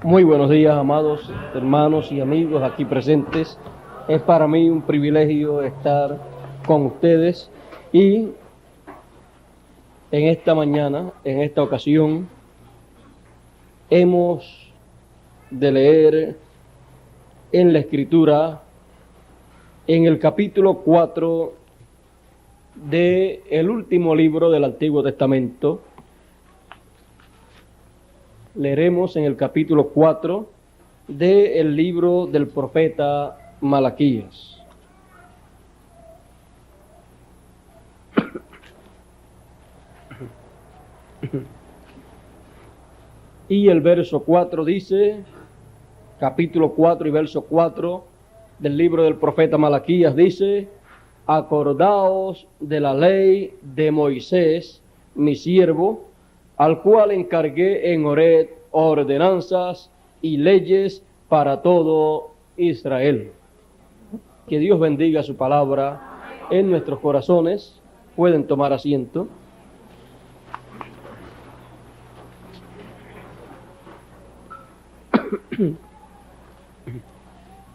Muy buenos días, amados hermanos y amigos aquí presentes. Es para mí un privilegio estar con ustedes y en esta mañana, en esta ocasión, hemos de leer en la Escritura, en el capítulo 4 del último libro del Antiguo Testamento. Leeremos en el capítulo 4 del libro del profeta Malaquías. Y el verso 4 dice, capítulo 4 y verso 4 del libro del profeta Malaquías dice: acordaos de la ley de Moisés, mi siervo, al cual encargué en Horeb ordenanzas y leyes para todo Israel. Que Dios bendiga su palabra en nuestros corazones. Pueden tomar asiento.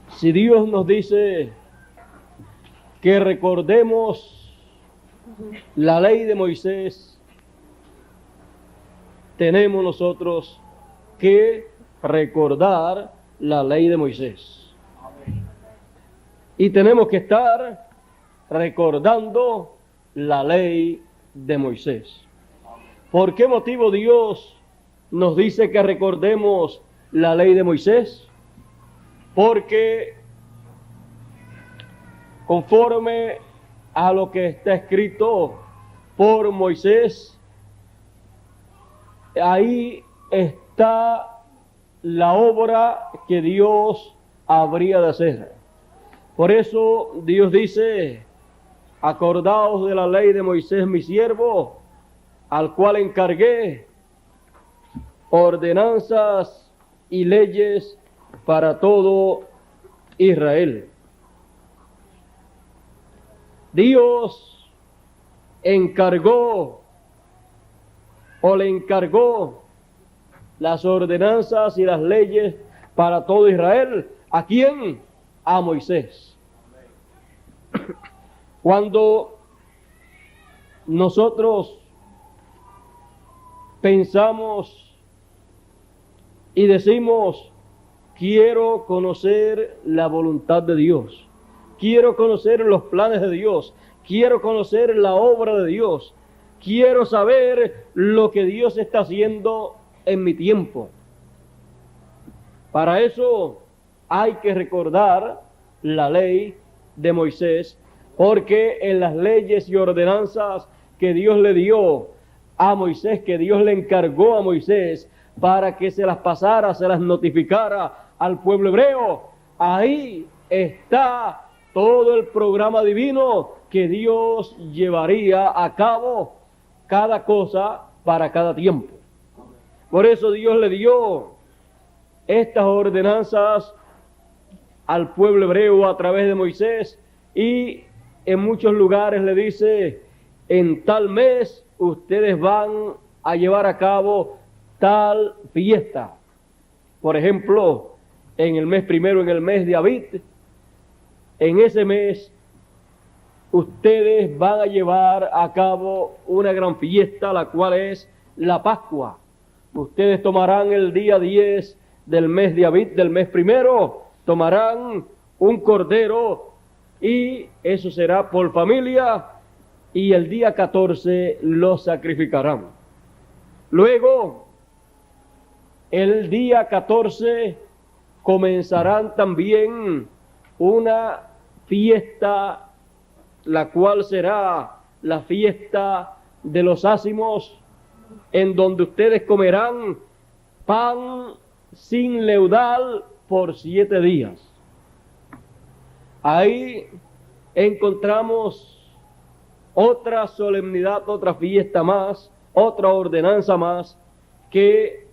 Si Dios nos dice que recordemos la ley de Moisés, tenemos nosotros que recordar la ley de Moisés. Y tenemos que estar recordando la ley de Moisés. ¿Por qué motivo Dios nos dice que recordemos la ley de Moisés? Porque conforme a lo que está escrito por Moisés, ahí está la obra que Dios habría de hacer. Por eso Dios dice: acordaos de la ley de Moisés mi siervo, al cual encargué ordenanzas y leyes para todo Israel. Dios encargó o le encargó las ordenanzas y las leyes para todo Israel. ¿A quién? A Moisés. Cuando nosotros pensamos y decimos: quiero conocer la voluntad de Dios, quiero conocer los planes de Dios, quiero conocer la obra de Dios, quiero saber lo que Dios está haciendo en mi tiempo. Para eso hay que recordar la ley de Moisés, porque en las leyes y ordenanzas que Dios le dio a Moisés, que Dios le encargó a Moisés para que se las pasara, se las notificara al pueblo hebreo, ahí está todo el programa divino que Dios llevaría a cabo, cada cosa para cada tiempo. Por eso Dios le dio estas ordenanzas al pueblo hebreo a través de Moisés, y en muchos lugares le dice: en tal mes ustedes van a llevar a cabo tal fiesta. Por ejemplo, en el mes primero, en el mes de Abib, en ese mes ustedes van a llevar a cabo una gran fiesta, la cual es la Pascua. Ustedes tomarán el día 10 del mes de Abib, del mes primero, tomarán un cordero, y eso será por familia, y el día 14 lo sacrificarán. Luego, el día 14 comenzarán también una fiesta, la cual será la fiesta de los ázimos, en donde ustedes comerán pan sin leudar por 7 días. Ahí encontramos otra solemnidad, otra fiesta más, otra ordenanza más que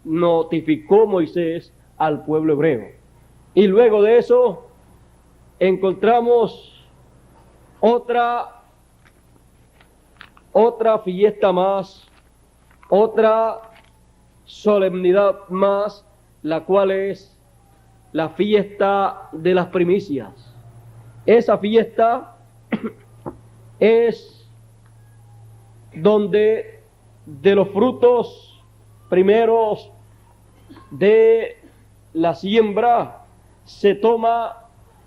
notificó Moisés al pueblo hebreo. Y luego de eso encontramos otra fiesta más, otra solemnidad más, la cual es la fiesta de las primicias. Esa fiesta es donde de los frutos primeros de la siembra se toma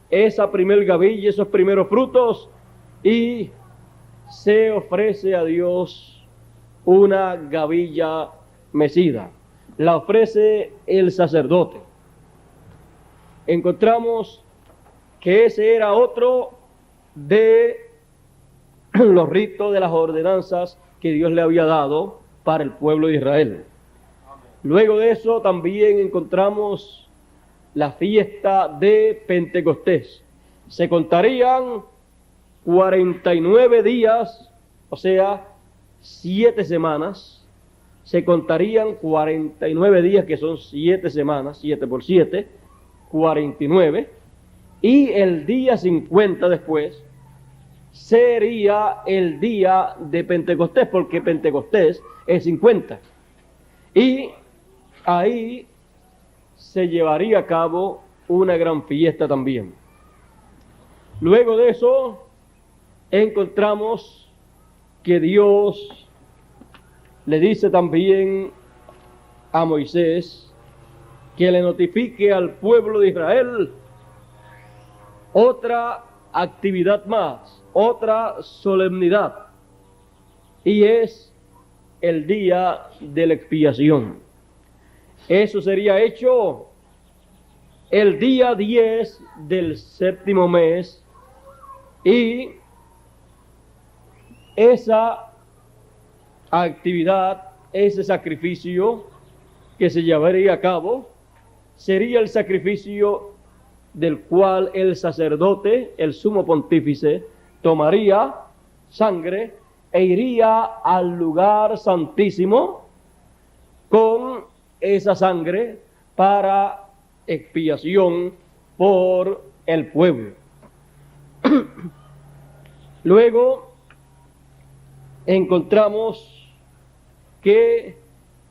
esa primer gavilla, esos primeros frutos, y se ofrece a Dios una gavilla mecida. La ofrece el sacerdote. Encontramos que ese era otro de los ritos, de las ordenanzas que Dios le había dado para el pueblo de Israel. Luego de eso también encontramos la fiesta de Pentecostés. Se contarían 49 días, o sea, 7 semanas. Se contarían 49 días, que son 7 semanas, 7 por 7, 49. Y el día 50 después sería el día de Pentecostés, porque Pentecostés es 50. Y ahí se llevaría a cabo una gran fiesta también. Luego de eso, encontramos que Dios le dice también a Moisés que le notifique al pueblo de Israel otra actividad más, otra solemnidad, y es el día de la expiación. Eso sería hecho el día 10 del séptimo mes, y esa actividad, ese sacrificio que se llevaría a cabo, sería el sacrificio del cual el sacerdote, el sumo pontífice, tomaría sangre e iría al lugar santísimo con esa sangre para expiación por el pueblo. Luego encontramos que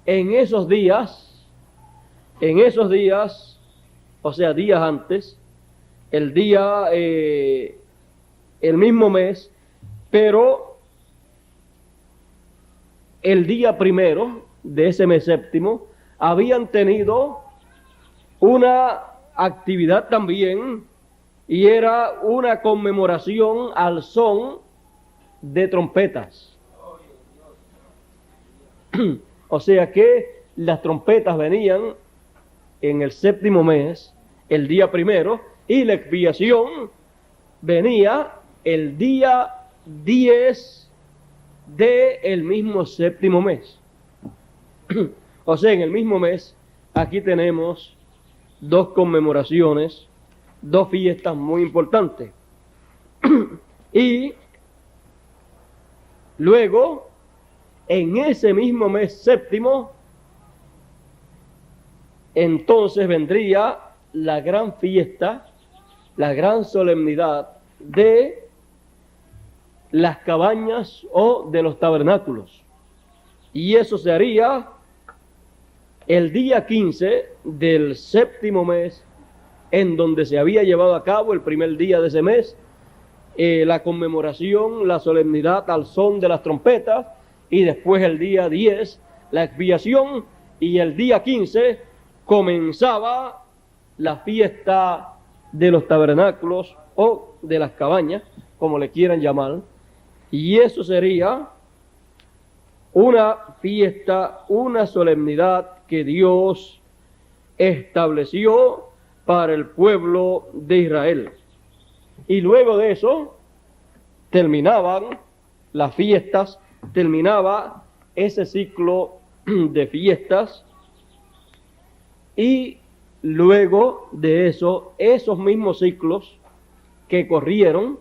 en esos días, o sea, días antes, el mismo mes, pero el día primero de ese mes séptimo, habían tenido una actividad también, y era una conmemoración al son de trompetas. O sea que las trompetas venían en el séptimo mes, el día primero, y la expiación venía el día 10 del mismo séptimo mes. O sea, en el mismo mes, aquí tenemos dos conmemoraciones, dos fiestas muy importantes. Y luego, en ese mismo mes séptimo, entonces vendría la gran fiesta, la gran solemnidad de las cabañas o de los tabernáculos. Y eso se haría el día 15 del séptimo mes, en donde se había llevado a cabo el primer día de ese mes, la conmemoración, la solemnidad al son de las trompetas, y después el día 10, la expiación, y el día 15 comenzaba la fiesta de los tabernáculos o de las cabañas, como le quieran llamar, y eso sería una fiesta, una solemnidad que Dios estableció para el pueblo de Israel. Y luego de eso terminaban las fiestas, terminaba ese ciclo de fiestas, y luego de eso, esos mismos ciclos que corrieron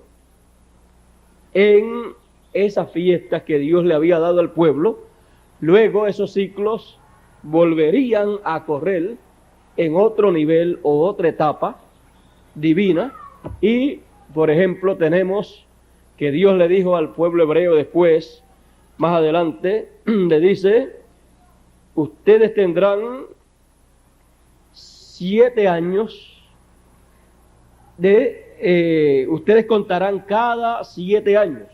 en esas fiestas que Dios le había dado al pueblo, luego esos ciclos volverían a correr en otro nivel o otra etapa divina. Y, por ejemplo, tenemos que Dios le dijo al pueblo hebreo después, más adelante, le dice: ustedes tendrán 7 años ustedes contarán cada 7 años,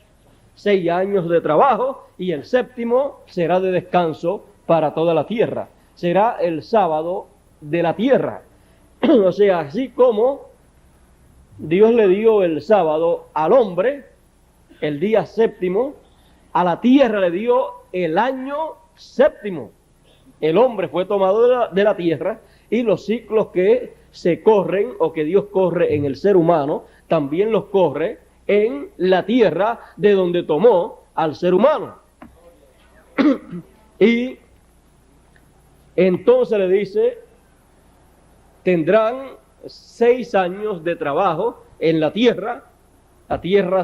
6 años de trabajo, y el séptimo será de descanso para toda la tierra. Será el sábado de la tierra. O sea, así como Dios le dio el sábado al hombre, el día séptimo, a la tierra le dio el año séptimo. El hombre fue tomado de la tierra, y los ciclos que se corren o que Dios corre en el ser humano, también los corre en la tierra de donde tomó al ser humano. Y entonces le dice, tendrán 6 años de trabajo en la tierra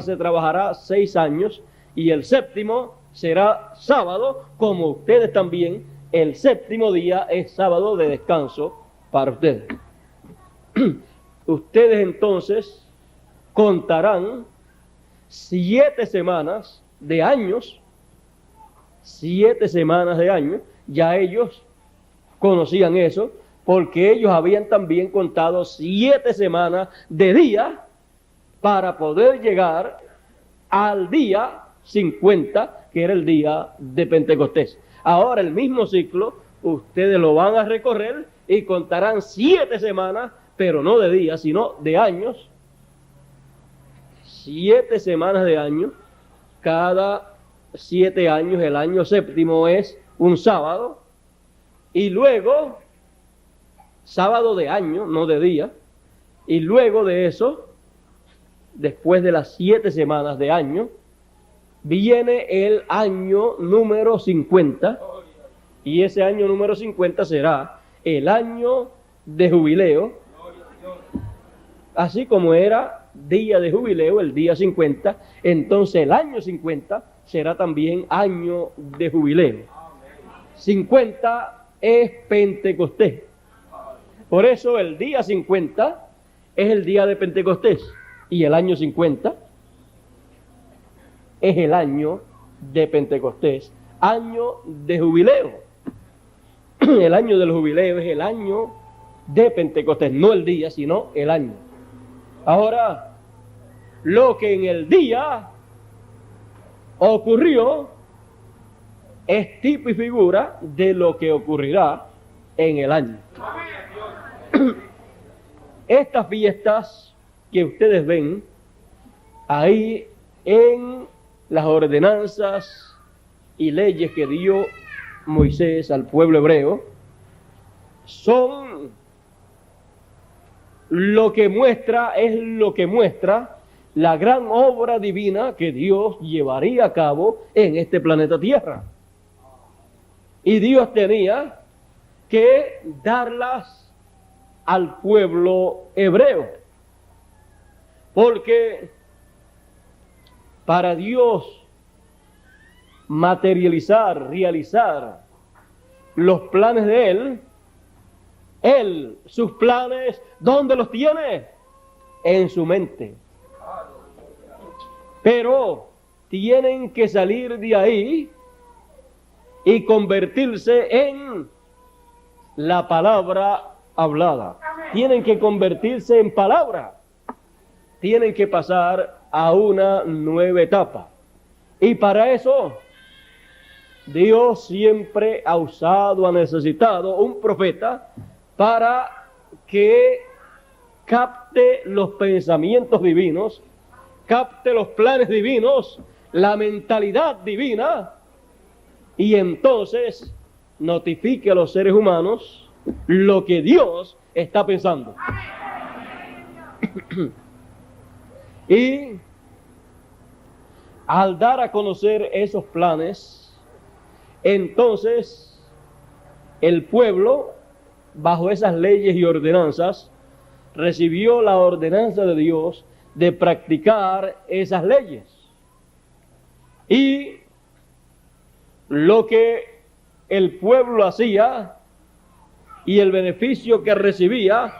se trabajará 6 años, y el séptimo será sábado, como ustedes también, el séptimo día es sábado de descanso para ustedes. Ustedes entonces contarán 7 semanas de años, 7 semanas de años. Ya ellos conocían eso, porque ellos habían también contado 7 semanas de día para poder llegar al día 50, que era el día de Pentecostés. Ahora el mismo ciclo, ustedes lo van a recorrer y contarán 7 semanas, pero no de días, sino de años. 7 semanas de año. Cada 7 años, el año séptimo es un sábado. Y luego, sábado de año, no de día. Y luego de eso, después de las 7 semanas de año, viene el año número 50. Y ese año número 50 será el año de jubileo. Así como era día de jubileo, el día 50, entonces el año 50 será también año de jubileo. 50 es Pentecostés. Por eso el día 50 es el día de Pentecostés, y el año 50 es el año de Pentecostés, año de jubileo. El año del jubileo es el año de Pentecostés, no el día, sino el año. Ahora, lo que en el día ocurrió es tipo y figura de lo que ocurrirá en el año. Estas fiestas que ustedes ven ahí en las ordenanzas y leyes que dio Moisés al pueblo hebreo, son lo que muestra la gran obra divina que Dios llevaría a cabo en este planeta Tierra. Y Dios tenía que darlas al pueblo hebreo, porque para Dios materializar, realizar los planes de Él, sus planes, ¿dónde los tiene? En su mente. Pero tienen que salir de ahí y convertirse en la palabra hablada. Tienen que convertirse en palabra. Tienen que pasar a una nueva etapa. Y para eso, Dios siempre ha usado, ha necesitado un profeta para que capte los pensamientos divinos, capte los planes divinos, la mentalidad divina, y entonces notifique a los seres humanos lo que Dios está pensando. Y al dar a conocer esos planes, entonces el pueblo, bajo esas leyes y ordenanzas, recibió la ordenanza de Dios de practicar esas leyes. Y lo que el pueblo hacía y el beneficio que recibía,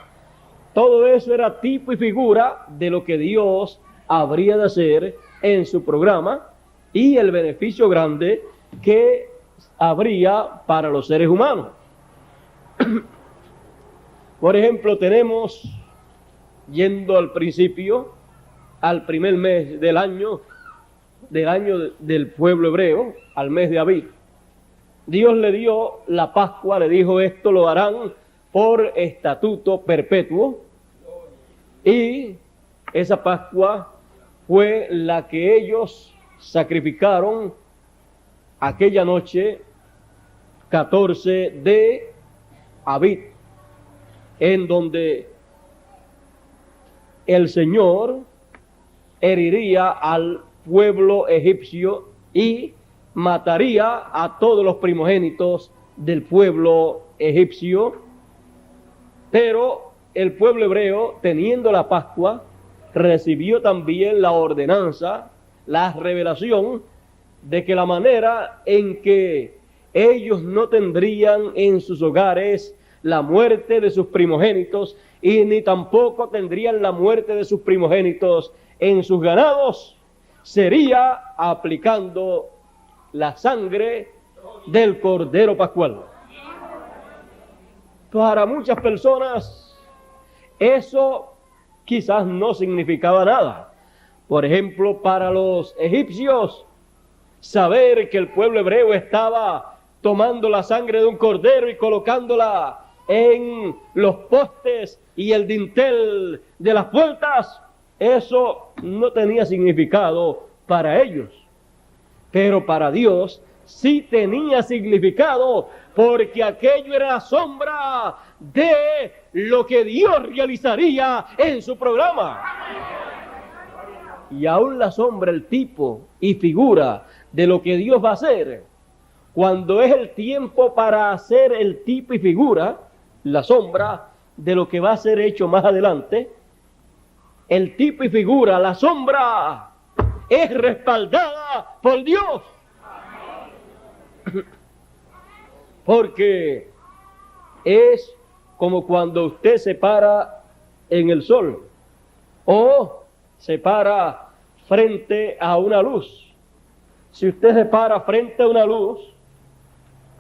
todo eso era tipo y figura de lo que Dios habría de hacer en su programa y el beneficio grande que habría para los seres humanos. Por ejemplo, tenemos, yendo al principio, al primer mes del año del pueblo hebreo, al mes de Abib, Dios le dio la Pascua, le dijo: esto lo harán por estatuto perpetuo. Y esa Pascua fue la que ellos sacrificaron aquella noche 14 de Abib, en donde el Señor heriría al pueblo egipcio y mataría a todos los primogénitos del pueblo egipcio. Pero el pueblo hebreo, teniendo la Pascua, recibió también la ordenanza, la revelación de que la manera en que ellos no tendrían en sus hogares la muerte de sus primogénitos, y ni tampoco tendrían la muerte de sus primogénitos en sus ganados, sería aplicando la sangre del Cordero Pascual. Para muchas personas eso quizás no significaba nada. Por ejemplo, para los egipcios, saber que el pueblo hebreo estaba tomando la sangre de un cordero y colocándola en los postes y el dintel de las puertas, eso no tenía significado para ellos. Pero para Dios sí tenía significado, porque aquello era la sombra de lo que Dios realizaría en su programa. Y aún la sombra, el tipo y figura de lo que Dios va a hacer, cuando es el tiempo para hacer el tipo y figura, la sombra de lo que va a ser hecho más adelante, el tipo y figura, la sombra, es respaldada por Dios. Porque es como cuando usted se para en el sol o se para frente a una luz. Si usted se para frente a una luz,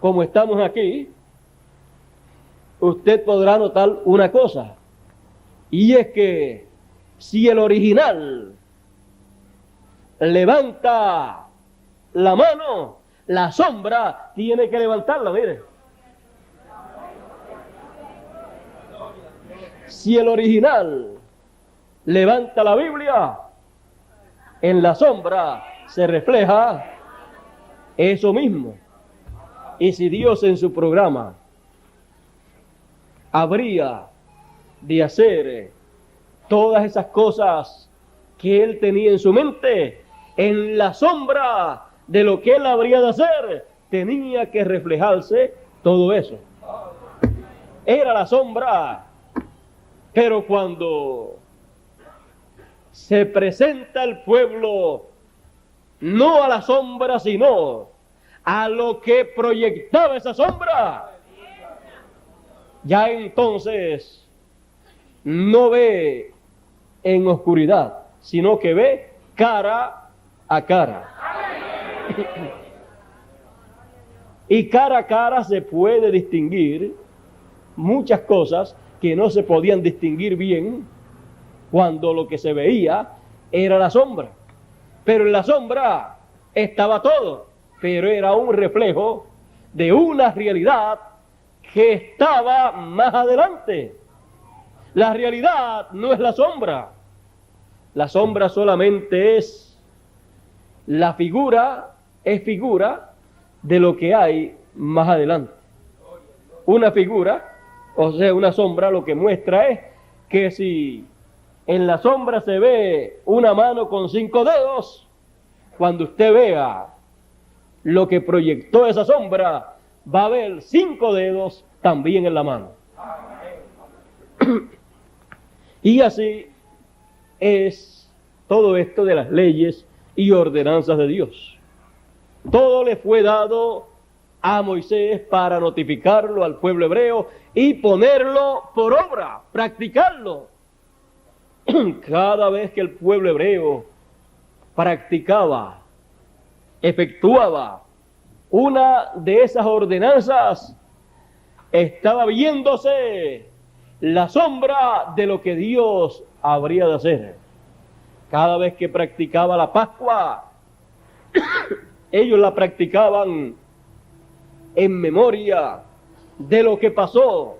como estamos aquí, usted podrá notar una cosa, y es que si el original levanta la mano, la sombra tiene que levantarla, mire. Si el original levanta la Biblia, en la sombra se refleja eso mismo. Y si Dios en su programa habría de hacer todas esas cosas que Él tenía en su mente, en la sombra de lo que Él habría de hacer, tenía que reflejarse todo eso. Era la sombra. Pero cuando se presenta el pueblo, no a la sombra, sino a lo que proyectaba esa sombra, ya entonces no ve en oscuridad, sino que ve cara a cara. Y cara a cara se puede distinguir muchas cosas que no se podían distinguir bien cuando lo que se veía era la sombra. Pero en la sombra estaba todo, pero era un reflejo de una realidad que estaba más adelante. La realidad no es la sombra. La sombra solamente es la figura, es figura de lo que hay más adelante. Una figura, o sea, una sombra, lo que muestra es que si en la sombra se ve una mano con 5 dedos, cuando usted vea lo que proyectó esa sombra, va a ver 5 dedos también en la mano. Y así es todo esto de las leyes y ordenanzas de Dios. Todo le fue dado a Moisés para notificarlo al pueblo hebreo y ponerlo por obra, practicarlo. Cada vez que el pueblo hebreo practicaba, efectuaba una de esas ordenanzas, estaba viéndose la sombra de lo que Dios habría de hacer. Cada vez que practicaba la Pascua, ellos la practicaban en memoria de lo que pasó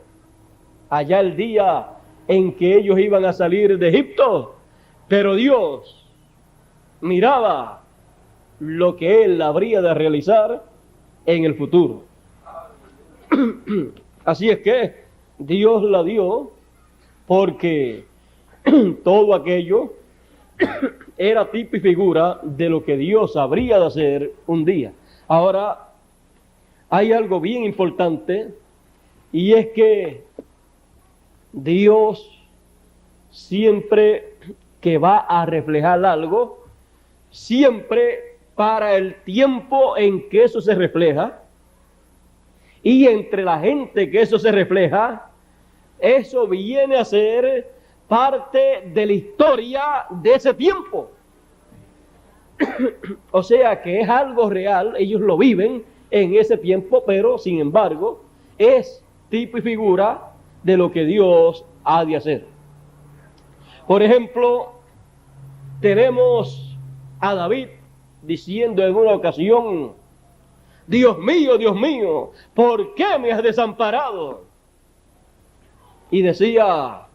allá el día en que ellos iban a salir de Egipto, pero Dios miraba lo que Él habría de realizar en el futuro. Así es que Dios la dio porque todo aquello era tipo y figura de lo que Dios habría de hacer un día. Ahora, hay algo bien importante, y es que Dios siempre que va a reflejar algo, siempre para el tiempo en que eso se refleja, y entre la gente que eso se refleja, eso viene a ser parte de la historia de ese tiempo. O sea que es algo real, ellos lo viven en ese tiempo, pero sin embargo es tipo y figura de lo que Dios ha de hacer. Por ejemplo, tenemos a David diciendo en una ocasión: Dios mío, ¿por qué me has desamparado? Y decía: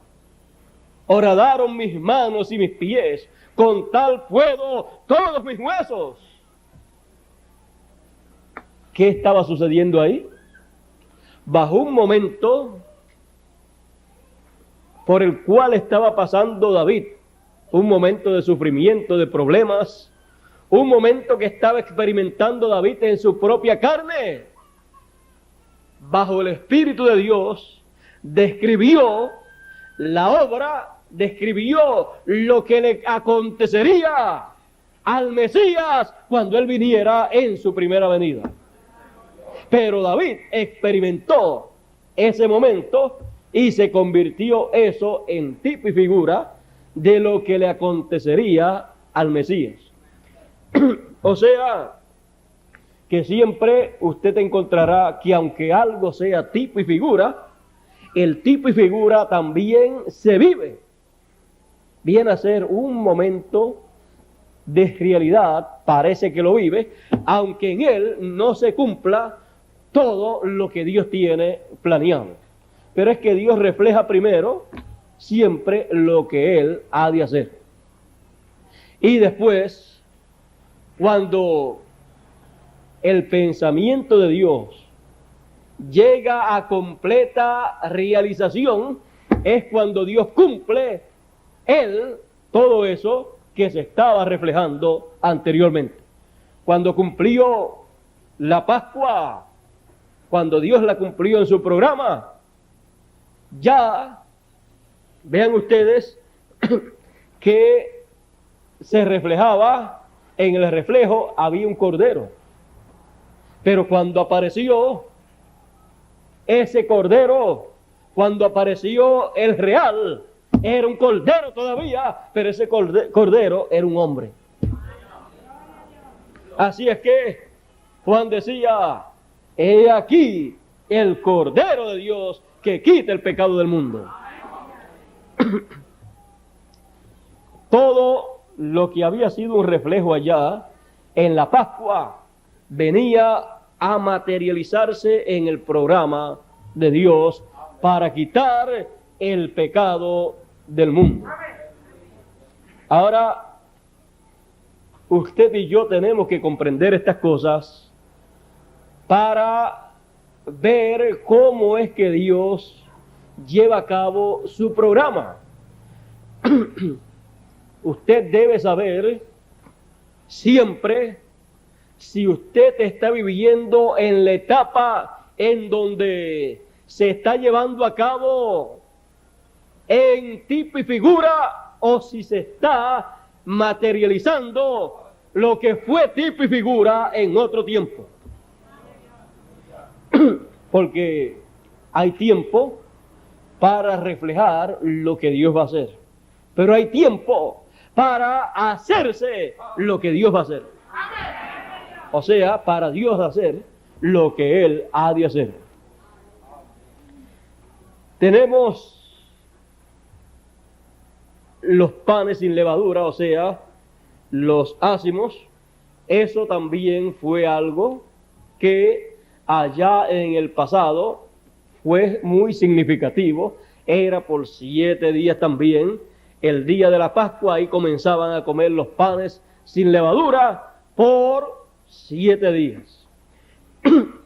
horadaron mis manos y mis pies, con tal puedo todos mis huesos. ¿Qué estaba sucediendo ahí? Bajo un momento por el cual estaba pasando David, un momento de sufrimiento, de problemas, un momento que estaba experimentando David en su propia carne. Bajo el Espíritu de Dios, describió la obra, describió lo que le acontecería al Mesías cuando él viniera en su primera venida. Pero David experimentó ese momento y se convirtió eso en tipo y figura de lo que le acontecería al Mesías. O sea, que siempre usted encontrará que aunque algo sea tipo y figura, el tipo y figura también se vive. Viene a ser un momento de realidad, parece que lo vive, aunque en él no se cumpla todo lo que Dios tiene planeado. Pero es que Dios refleja primero siempre lo que Él ha de hacer. Y después, cuando el pensamiento de Dios llega a completa realización, es cuando Dios cumple Él todo eso que se estaba reflejando anteriormente. Cuando cumplió la Pascua, cuando Dios la cumplió en su programa, ya vean ustedes que se reflejaba, en el reflejo había un cordero, pero cuando apareció ese cordero, cuando apareció el real, era un cordero todavía, pero ese cordero era un hombre. Así es que Juan decía: he aquí el Cordero de Dios que quita el pecado del mundo. Todo lo que había sido un reflejo allá en la Pascua venía a materializarse en el programa de Dios para quitar el pecado del mundo. Ahora, usted y yo tenemos que comprender estas cosas para ver cómo es que Dios lleva a cabo su programa. Usted debe saber siempre si usted está viviendo en la etapa en donde se está llevando a cabo en tipo y figura, o si se está materializando lo que fue tipo y figura en otro tiempo. Porque hay tiempo para reflejar lo que Dios va a hacer, pero hay tiempo para hacerse lo que Dios va a hacer. O sea, para Dios hacer lo que Él ha de hacer. Tenemos los panes sin levadura, o sea, los ácimos. Eso también fue algo que allá en el pasado fue muy significativo. Era por 7 días también, el día de la Pascua, y comenzaban a comer los panes sin levadura por 7 días.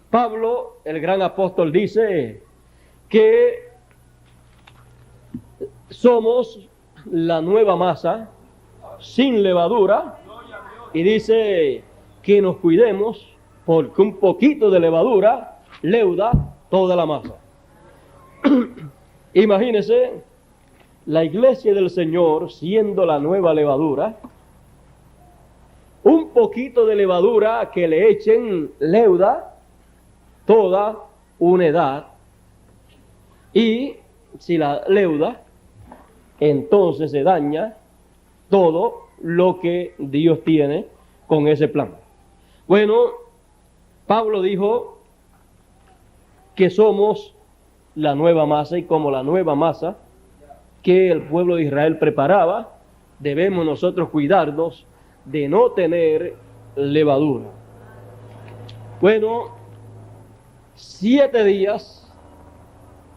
Pablo, el gran apóstol, dice que somos la nueva masa sin levadura, y dice que nos cuidemos porque un poquito de levadura leuda toda la masa. Imagínense la iglesia del Señor siendo la nueva levadura. Un poquito de levadura que le echen leuda toda una edad, y si la leuda, entonces se daña todo lo que Dios tiene con ese plan. Bueno, Pablo dijo que somos la nueva masa, y como la nueva masa que el pueblo de Israel preparaba, debemos nosotros cuidarnos de no tener levadura. Bueno, 7 días,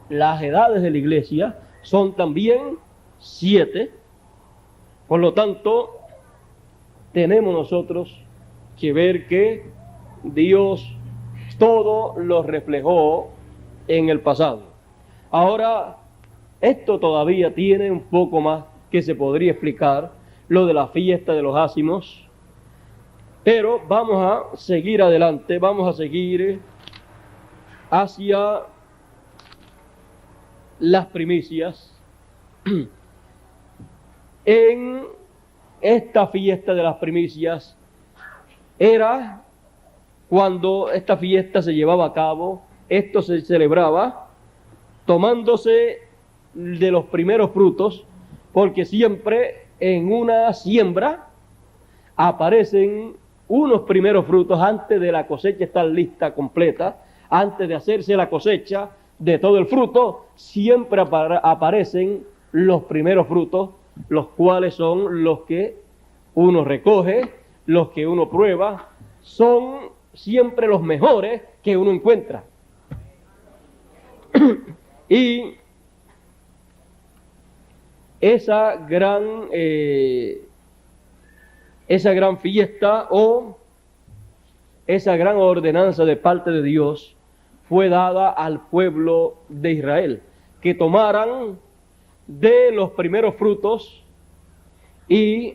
las edades de la iglesia son también 7, por lo tanto, tenemos nosotros que ver que Dios todo lo reflejó en el pasado. Ahora, esto todavía tiene un poco más que se podría explicar, lo de la fiesta de los ácimos, pero vamos a seguir adelante, vamos a seguir hacia las primicias. En esta fiesta de las primicias era cuando esta fiesta se llevaba a cabo, esto se celebraba tomándose de los primeros frutos, porque siempre en una siembra aparecen unos primeros frutos antes de la cosecha estar lista, completa. Antes de hacerse la cosecha de todo el fruto, siempre aparecen los primeros frutos, los cuales son los que uno recoge, los que uno prueba, son siempre los mejores que uno encuentra. Y esa gran fiesta o esa gran ordenanza de parte de Dios fue dada al pueblo de Israel, que tomaran de los primeros frutos y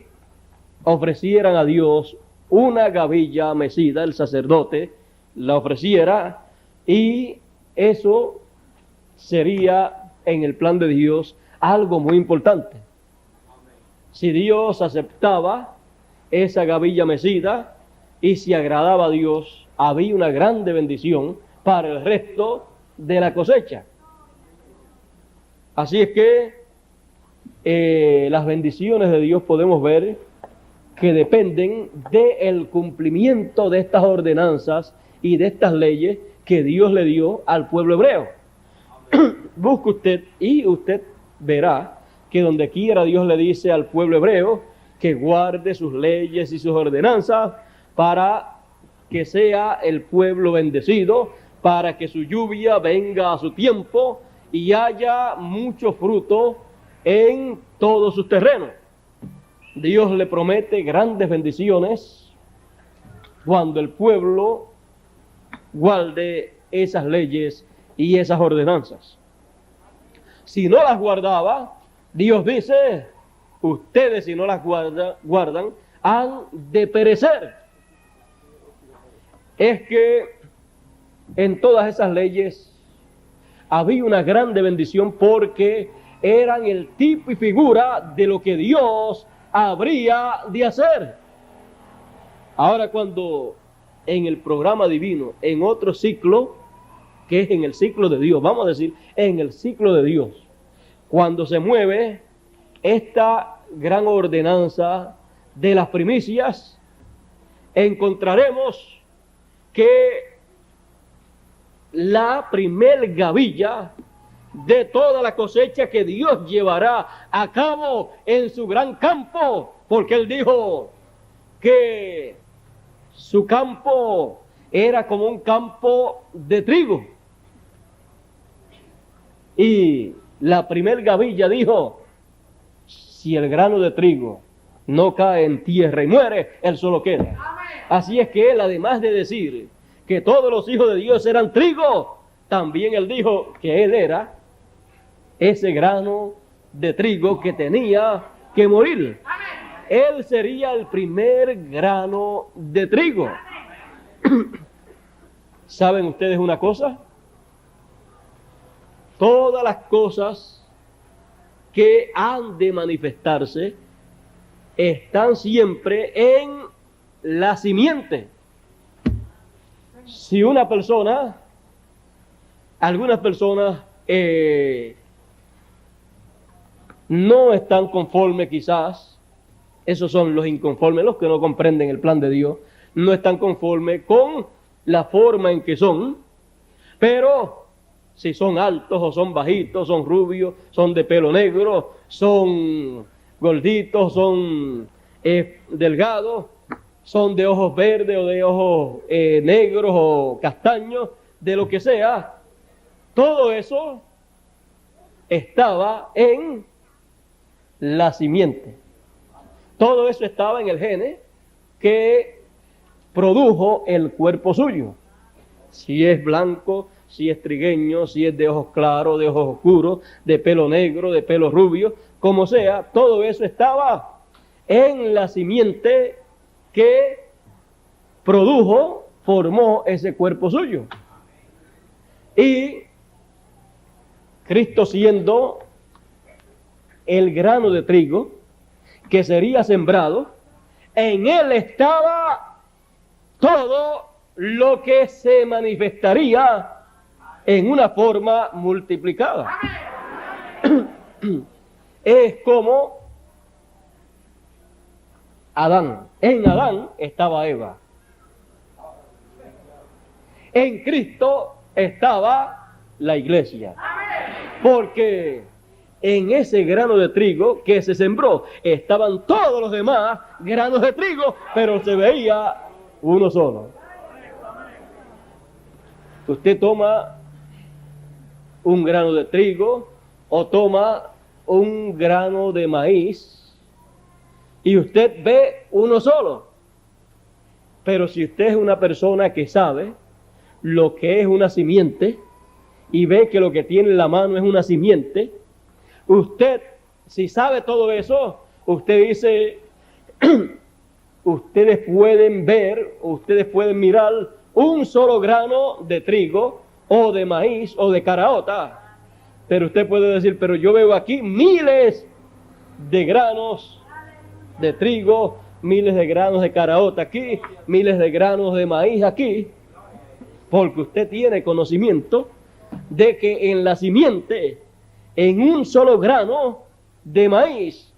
ofrecieran a Dios una gavilla mecida. El sacerdote la ofreciera, y eso sería en el plan de Dios algo muy importante. Si Dios aceptaba esa gavilla mecida y si agradaba a Dios, había una grande bendición para el resto de la cosecha. Así es que las bendiciones de Dios podemos ver que dependen del cumplimiento de estas ordenanzas y de estas leyes que Dios le dio al pueblo hebreo. Busque usted y usted verá que donde quiera Dios le dice al pueblo hebreo que guarde sus leyes y sus ordenanzas para que sea el pueblo bendecido, para que su lluvia venga a su tiempo y haya mucho fruto en todos sus terrenos. Dios le promete grandes bendiciones cuando el pueblo guarde esas leyes y esas ordenanzas. Si no las guardaba, Dios dice, ustedes si no las guardan, han de perecer. Es que en todas esas leyes había una grande bendición, porque eran el tipo y figura de lo que Dios habría de hacer. Ahora, cuando en el programa divino, en otro ciclo, que es en el ciclo de Dios, vamos a decir, en el ciclo de Dios, cuando se mueve esta gran ordenanza de las primicias, encontraremos que la primer gavilla de toda la cosecha que Dios llevará a cabo en su gran campo, porque Él dijo que su campo era como un campo de trigo. Y la primer gavilla dijo: si el grano de trigo no cae en tierra y muere, él solo queda. Así es que él, además de decir que todos los hijos de Dios eran trigo, también él dijo que él era ese grano de trigo que tenía que morir. Él sería el primer grano de trigo. ¿Saben ustedes una cosa? Todas las cosas que han de manifestarse están siempre en la simiente. Si una persona, algunas personas no están conformes, quizás, esos son los inconformes, los que no comprenden el plan de Dios, no están conformes con la forma en que son, pero si son altos o son bajitos, son rubios, son de pelo negro, son gorditos, son delgados, son de ojos verdes o de ojos negros o castaños, de lo que sea, todo eso estaba en la simiente. Todo eso estaba en el gene que produjo el cuerpo suyo. Si es blanco, si es trigueño, si es de ojos claros, de ojos oscuros, de pelo negro, de pelo rubio, como sea, todo eso estaba en la simiente que produjo, formó ese cuerpo suyo. Y Cristo, siendo el grano de trigo que sería sembrado, en él estaba todo lo que se manifestaría en una forma multiplicada. Es como Adán. En Adán estaba Eva. En Cristo estaba la iglesia. Porque en ese grano de trigo que se sembró estaban todos los demás granos de trigo, pero se veía uno solo. Usted toma un grano de trigo o toma un grano de maíz y usted ve uno solo. Pero si usted es una persona que sabe lo que es una simiente y ve que lo que tiene en la mano es una simiente, usted, si sabe todo eso, usted dice, ustedes pueden ver, ustedes pueden mirar un solo grano de trigo o de maíz o de caraota, pero usted puede decir, pero yo veo aquí miles de granos de trigo, miles de granos de caraota aquí, miles de granos de maíz aquí, porque usted tiene conocimiento de que en la simiente, en un solo grano de maíz,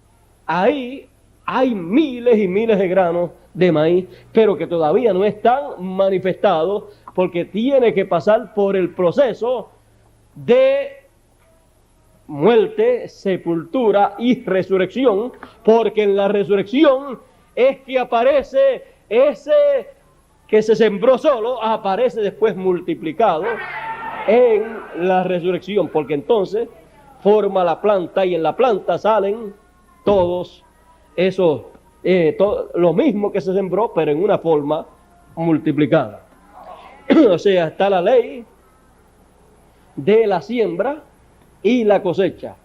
ahí hay miles y miles de granos de maíz, pero que todavía no están manifestados porque tiene que pasar por el proceso de muerte, sepultura y resurrección, porque en la resurrección es que aparece ese que se sembró solo, aparece después multiplicado en la resurrección, porque entonces forma la planta y en la planta salen todos esos, lo mismo que se sembró, pero en una forma multiplicada. O sea, está la ley de la siembra y la cosecha.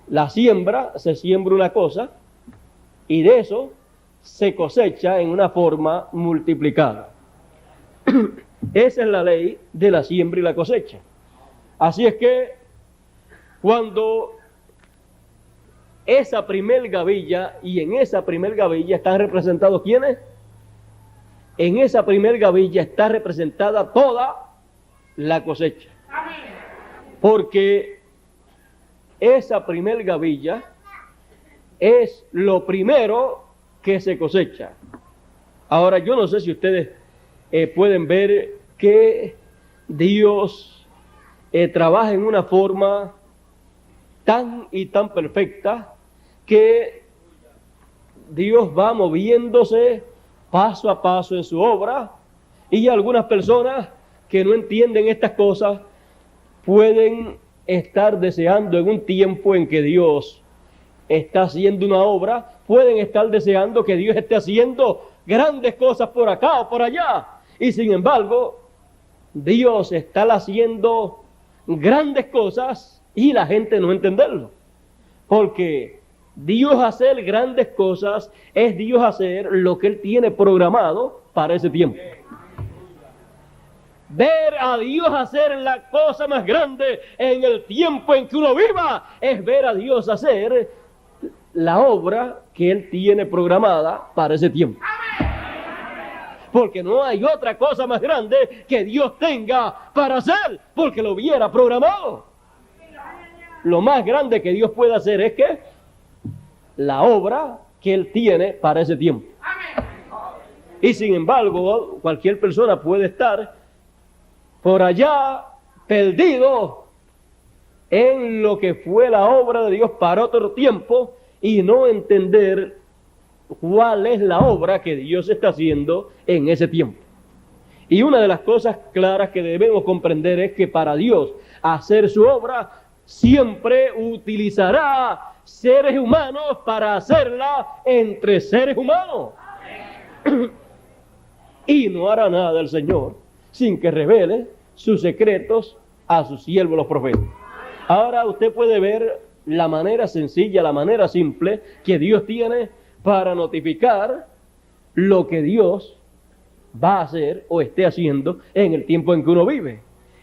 La siembra, se siembra una cosa y de eso se cosecha en una forma multiplicada. Esa es la ley de la siembra y la cosecha. Así es que cuando esa primer gavilla, y en esa primer gavilla están representados ¿quiénes? En esa primer gavilla está representada toda la cosecha. Porque esa primer gavilla es lo primero que se cosecha. Ahora, yo no sé si ustedes pueden ver que Dios trabaja en una forma tan y tan perfecta que Dios va moviéndose paso a paso en su obra, y algunas personas que no entienden estas cosas pueden estar deseando en un tiempo en que Dios está haciendo una obra, pueden estar deseando que Dios esté haciendo grandes cosas por acá o por allá, y sin embargo Dios está haciendo grandes cosas y la gente no entenderlo, porque Dios hacer grandes cosas es Dios hacer lo que Él tiene programado para ese tiempo. Ver a Dios hacer la cosa más grande en el tiempo en que uno viva es ver a Dios hacer la obra que Él tiene programada para ese tiempo. Porque no hay otra cosa más grande que Dios tenga para hacer, porque lo hubiera programado. Lo más grande que Dios puede hacer es que la obra que Él tiene para ese tiempo. Y sin embargo, cualquier persona puede estar por allá perdido en lo que fue la obra de Dios para otro tiempo y no entender cuál es la obra que Dios está haciendo en ese tiempo. Y una de las cosas claras que debemos comprender es que para Dios hacer su obra siempre utilizará seres humanos para hacerla entre seres humanos. Y no hará nada el Señor sin que revele sus secretos a sus siervos los profetas. Ahora usted puede ver la manera sencilla, la manera simple que Dios tiene para notificar lo que Dios va a hacer o esté haciendo en el tiempo en que uno vive.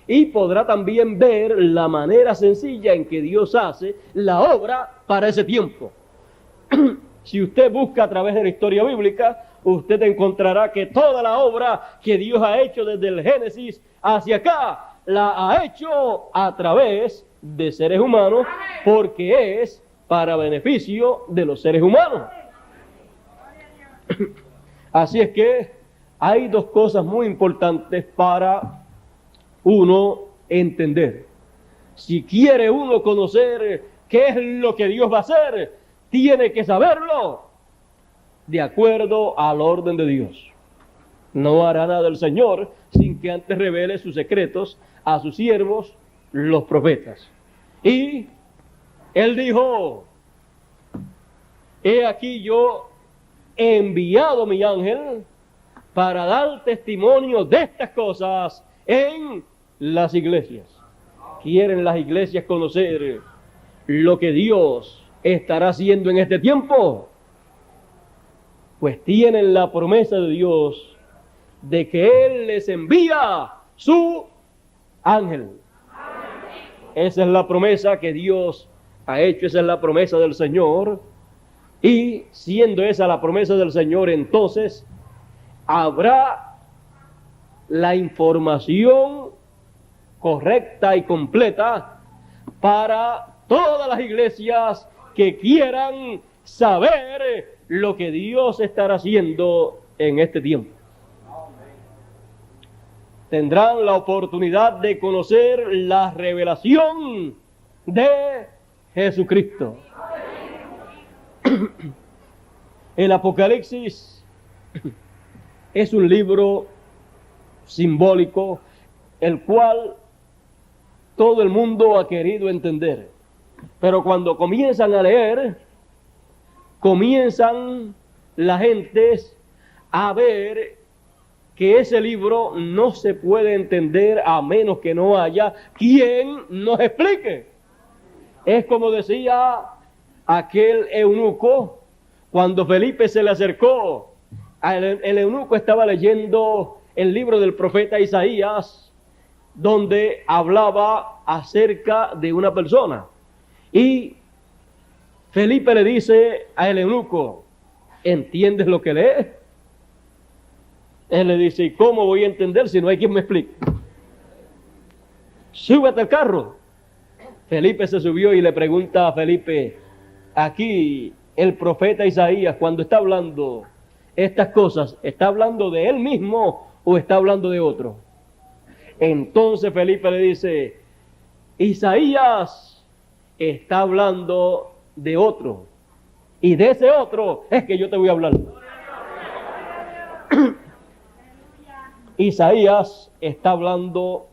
Y podrá también ver la manera sencilla en que Dios hace la obra para ese tiempo. Si usted busca a través de la historia bíblica, usted encontrará que toda la obra que Dios ha hecho desde el Génesis hacia acá, la ha hecho a través de seres humanos, porque es para beneficio de los seres humanos. Así es que hay dos cosas muy importantes para uno entender. Si quiere uno conocer qué es lo que Dios va a hacer, tiene que saberlo de acuerdo al orden de Dios. No hará nada el Señor sin que antes revele sus secretos a sus siervos, los profetas. Y Él dijo: he aquí yo he enviado mi ángel para dar testimonio de estas cosas en las iglesias. ¿Quieren las iglesias conocer lo que Dios estará haciendo en este tiempo? Pues tienen la promesa de Dios de que Él les envía su ángel. Esa es la promesa que Dios ha hecho, esa es la promesa del Señor. Y siendo esa la promesa del Señor, entonces habrá la información correcta y completa para todas las iglesias que quieran saber lo que Dios estará haciendo en este tiempo. Tendrán la oportunidad de conocer la revelación de Jesucristo. El Apocalipsis es un libro simbólico, el cual todo el mundo ha querido entender. Pero cuando comienzan a leer, comienzan las gentes a ver que ese libro no se puede entender a menos que no haya quien nos explique. Es como decía aquel eunuco cuando Felipe se le acercó. El eunuco estaba leyendo el libro del profeta Isaías, donde hablaba acerca de una persona. Y Felipe le dice al eunuco: ¿entiendes lo que lees? Él le dice: ¿y cómo voy a entender si no hay quien me explique? Súbete al carro. Felipe se subió y le pregunta a Felipe: aquí el profeta Isaías, cuando está hablando estas cosas, ¿está hablando de él mismo o está hablando de otro? Entonces Felipe le dice: Isaías está hablando de otro. Y de ese otro es que yo te voy a hablar. Isaías está hablando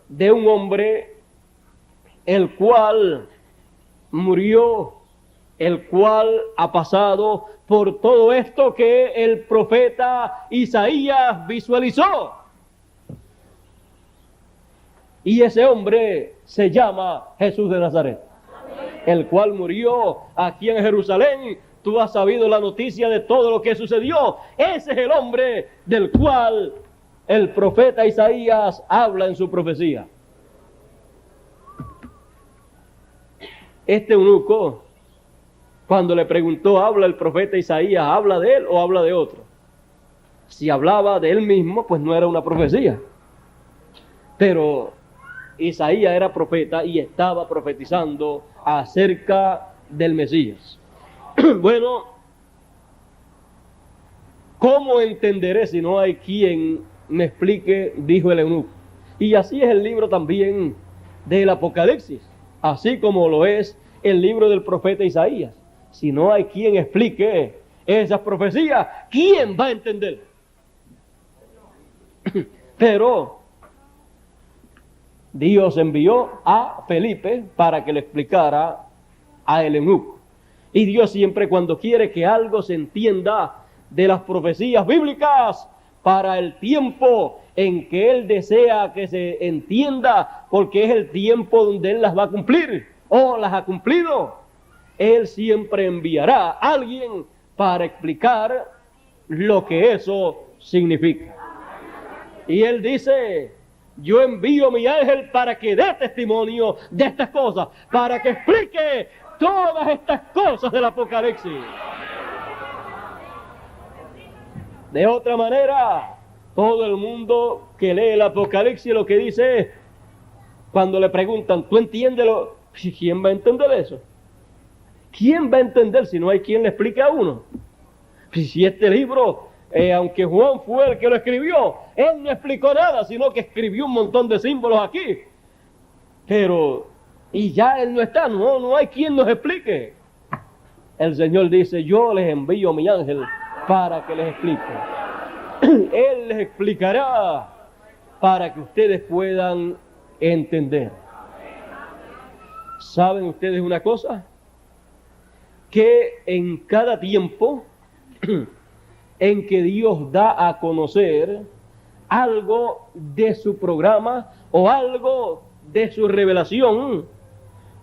de un hombre el cual murió, el cual ha pasado por todo esto que el profeta Isaías visualizó. Y ese hombre se llama Jesús de Nazaret, el cual murió aquí en Jerusalén. Tú has sabido la noticia de todo lo que sucedió. Ese es el hombre del cual el profeta Isaías habla en su profecía. Este eunuco, cuando le preguntó, ¿habla el profeta Isaías? ¿Habla de él o habla de otro? Si hablaba de él mismo, pues no era una profecía. Pero Isaías era profeta y estaba profetizando acerca del Mesías. Bueno, ¿cómo entenderé si no hay quien me explique? Dijo el eunuco. Y así es el libro también del Apocalipsis, así como lo es el libro del profeta Isaías. Si no hay quien explique esas profecías, ¿quién va a entender? Pero Dios envió a Felipe para que le explicara a el eunuco. Y Dios siempre, cuando quiere que algo se entienda de las profecías bíblicas para el tiempo en que Él desea que se entienda, porque es el tiempo donde Él las va a cumplir o las ha cumplido, Él siempre enviará a alguien para explicar lo que eso significa. Y Él dice: yo envío mi ángel para que dé testimonio de estas cosas, para que explique todas estas cosas del Apocalipsis. De otra manera, todo el mundo que lee el Apocalipsis lo que dice es, cuando le preguntan, ¿tú entiéndelo? ¿Quién va a entender eso? ¿Quién va a entender si no hay quien le explique a uno? Si este libro, aunque Juan fue el que lo escribió, él no explicó nada, sino que escribió un montón de símbolos aquí. Pero, y ya él no está, no hay quien nos explique. El Señor dice: yo les envío mi ángel para que les explique. Él les explicará para que ustedes puedan entender. ¿Saben ustedes una cosa? Que en cada tiempo en que Dios da a conocer algo de su programa o algo de su revelación,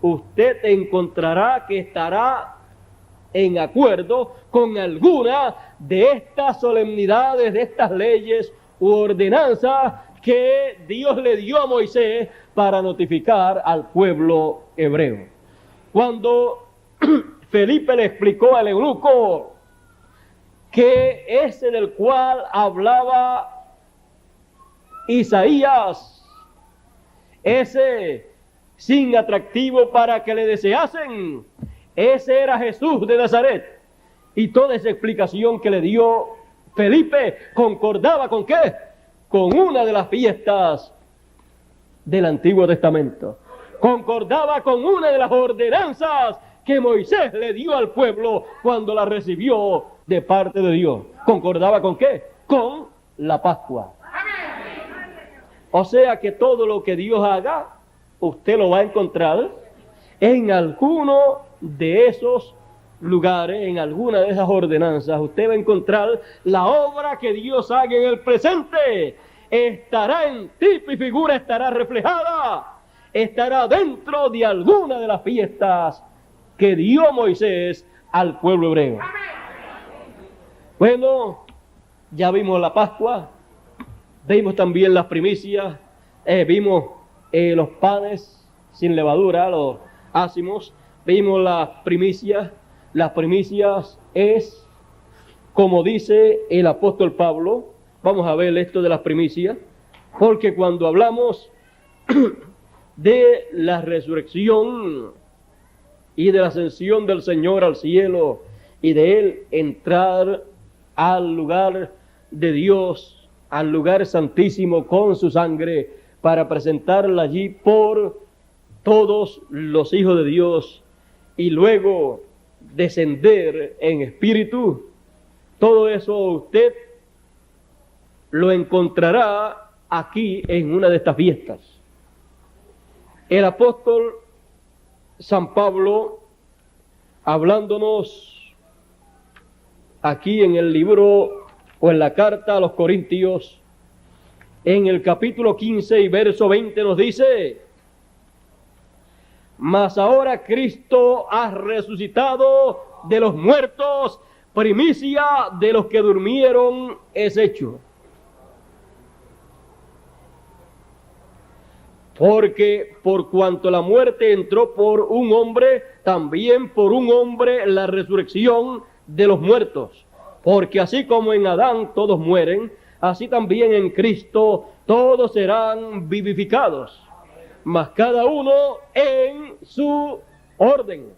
usted encontrará que estará en acuerdo con alguna de estas solemnidades, de estas leyes u ordenanzas que Dios le dio a Moisés para notificar al pueblo hebreo. Cuando Felipe le explicó al eunuco que ese del cual hablaba Isaías, ese sin atractivo para que le deseasen, ese era Jesús de Nazaret. Y toda esa explicación que le dio Felipe concordaba ¿con qué? Con una de las fiestas del Antiguo Testamento. Concordaba con una de las ordenanzas que Moisés le dio al pueblo cuando la recibió de parte de Dios. ¿Concordaba con qué? Con la Pascua. O sea que todo lo que Dios haga, usted lo va a encontrar en alguno de esos lugares, en alguna de esas ordenanzas. Usted va a encontrar la obra que Dios haga en el presente. Estará en tipo y figura, estará reflejada, estará dentro de alguna de las fiestas que dio Moisés al pueblo hebreo. Bueno, ya vimos la Pascua, vimos también las primicias, vimos los panes sin levadura, los ácimos, vimos las primicias. Las primicias es, como dice el apóstol Pablo, vamos a ver esto de las primicias, porque cuando hablamos de la resurrección y de la ascensión del Señor al cielo y de Él entrar al lugar de Dios, al lugar santísimo con su sangre para presentarla allí por todos los hijos de Dios y luego descender en espíritu, todo eso usted lo encontrará aquí en una de estas fiestas. El apóstol San Pablo, hablándonos aquí en el libro o en la carta a los Corintios, en el capítulo 15 y verso 20 nos dice: mas ahora Cristo ha resucitado de los muertos, primicia de los que durmieron es hecho. Porque por cuanto la muerte entró por un hombre, también por un hombre la resurrección de los muertos. Porque así como en Adán todos mueren, así también en Cristo todos serán vivificados. Mas cada uno en su orden,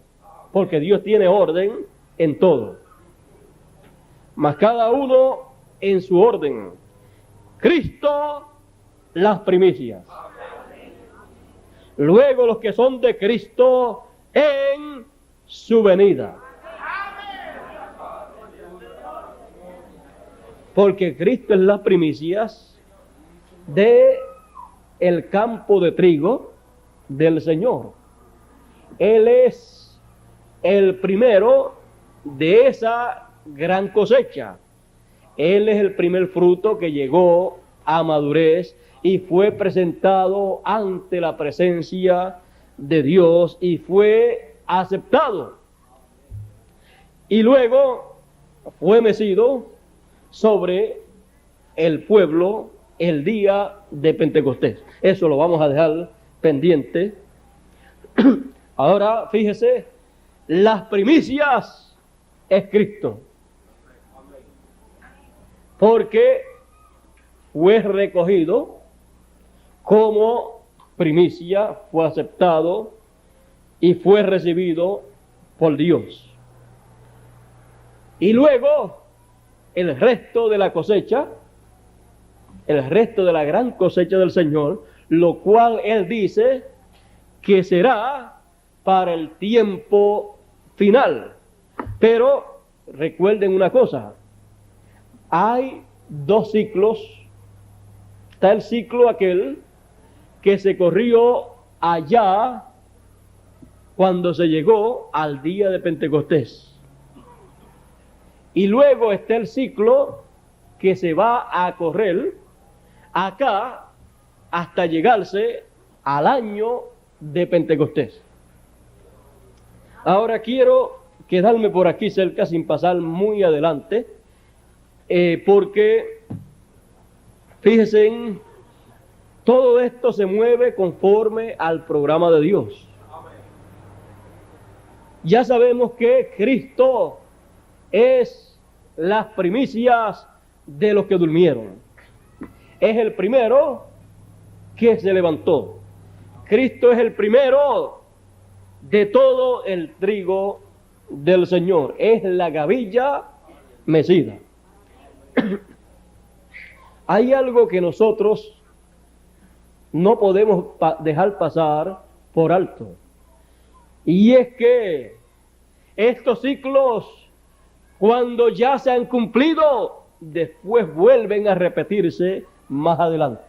porque Dios tiene orden en todo. Mas cada uno en su orden. Cristo, las primicias. Luego los que son de Cristo en su venida. Porque Cristo es las primicias de el campo de trigo del Señor. Él es el primero de esa gran cosecha. Él es el primer fruto que llegó a madurez y fue presentado ante la presencia de Dios y fue aceptado. Y luego fue mecido sobre el pueblo el día de Pentecostés. Eso lo vamos a dejar pendiente. Ahora, fíjese, las primicias es Cristo. Porque fue recogido como primicia, fue aceptado y fue recibido por Dios. Y luego, el resto de la cosecha, el resto de la gran cosecha del Señor, lo cual Él dice que será para el tiempo final. Pero recuerden una cosa, hay dos ciclos. Está el ciclo aquel que se corrió allá cuando se llegó al día de Pentecostés. Y luego está el ciclo que se va a correr acá hasta llegarse al año de Pentecostés. Ahora quiero quedarme por aquí cerca sin pasar muy adelante, porque fíjense, todo esto se mueve conforme al programa de Dios. Ya sabemos que Cristo es las primicias de los que durmieron. Es el primero que se levantó. Cristo es el primero de todo el trigo del Señor. Es la gavilla mecida. Hay algo que nosotros no podemos dejar pasar por alto. Y es que estos ciclos, cuando ya se han cumplido, después vuelven a repetirse más adelante.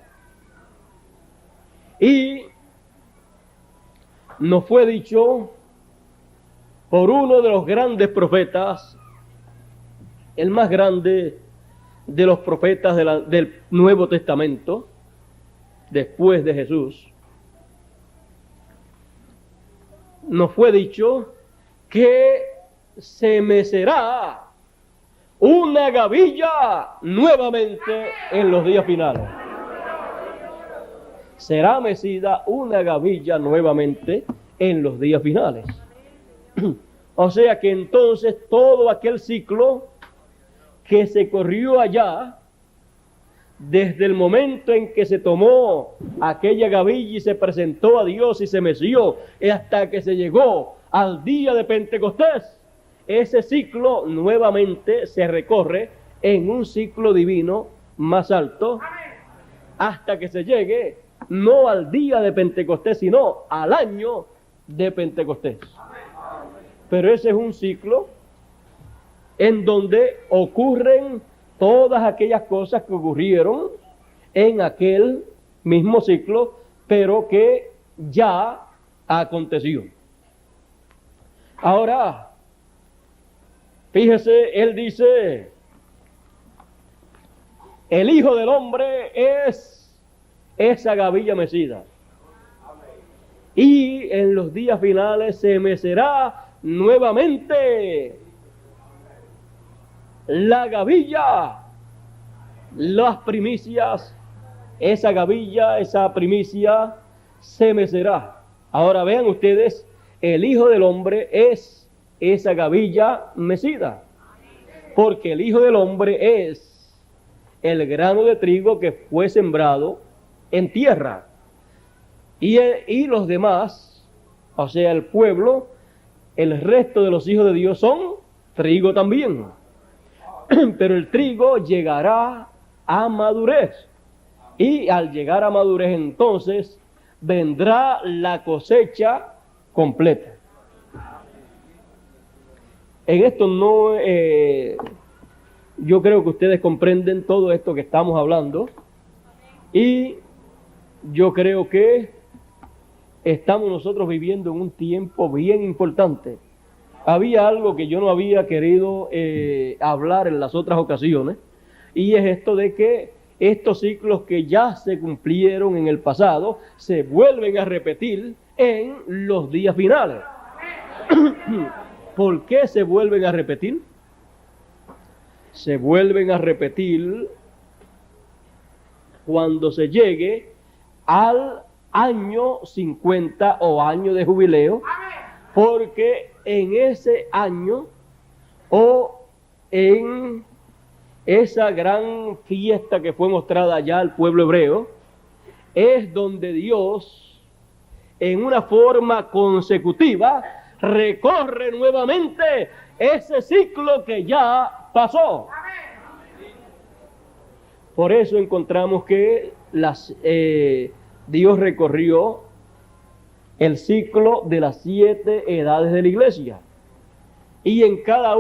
Y nos fue dicho por uno de los grandes profetas, el más grande de los profetas del Nuevo Testamento, después de Jesús, nos fue dicho que se mecerá una gavilla nuevamente en los días finales. Será mecida una gavilla nuevamente en los días finales. O sea que entonces todo aquel ciclo que se corrió allá, desde el momento en que se tomó aquella gavilla y se presentó a Dios y se meció, hasta que se llegó al día de Pentecostés, ese ciclo nuevamente se recorre en un ciclo divino más alto, hasta que se llegue no al día de Pentecostés, sino al año de Pentecostés. Pero ese es un ciclo en donde ocurren todas aquellas cosas que ocurrieron en aquel mismo ciclo, pero que ya aconteció. Ahora, fíjese, él dice, el Hijo del Hombre es esa gavilla mecida. Y en los días finales se mecerá nuevamente la gavilla, las primicias, esa gavilla, esa primicia se mecerá. Ahora vean ustedes, el Hijo del Hombre es esa gavilla mecida, porque el Hijo del Hombre es el grano de trigo que fue sembrado en tierra, y los demás, o sea, el pueblo, el resto de los hijos de Dios son trigo también. Pero el trigo llegará a madurez, y al llegar a madurez entonces vendrá la cosecha completa. En esto no, yo creo que ustedes comprenden todo esto que estamos hablando, y yo creo que estamos nosotros viviendo en un tiempo bien importante. Había algo que yo no había querido hablar en las otras ocasiones, y es esto de que estos ciclos que ya se cumplieron en el pasado se vuelven a repetir en los días finales. ¿Por qué se vuelven a repetir? Se vuelven a repetir cuando se llegue al año 50 o año de jubileo, porque en ese año o en esa gran fiesta que fue mostrada allá al pueblo hebreo, es donde Dios, en una forma consecutiva, recorre nuevamente ese ciclo que ya pasó. Por eso encontramos que Dios recorrió el ciclo de las 7 edades de la iglesia, y en cada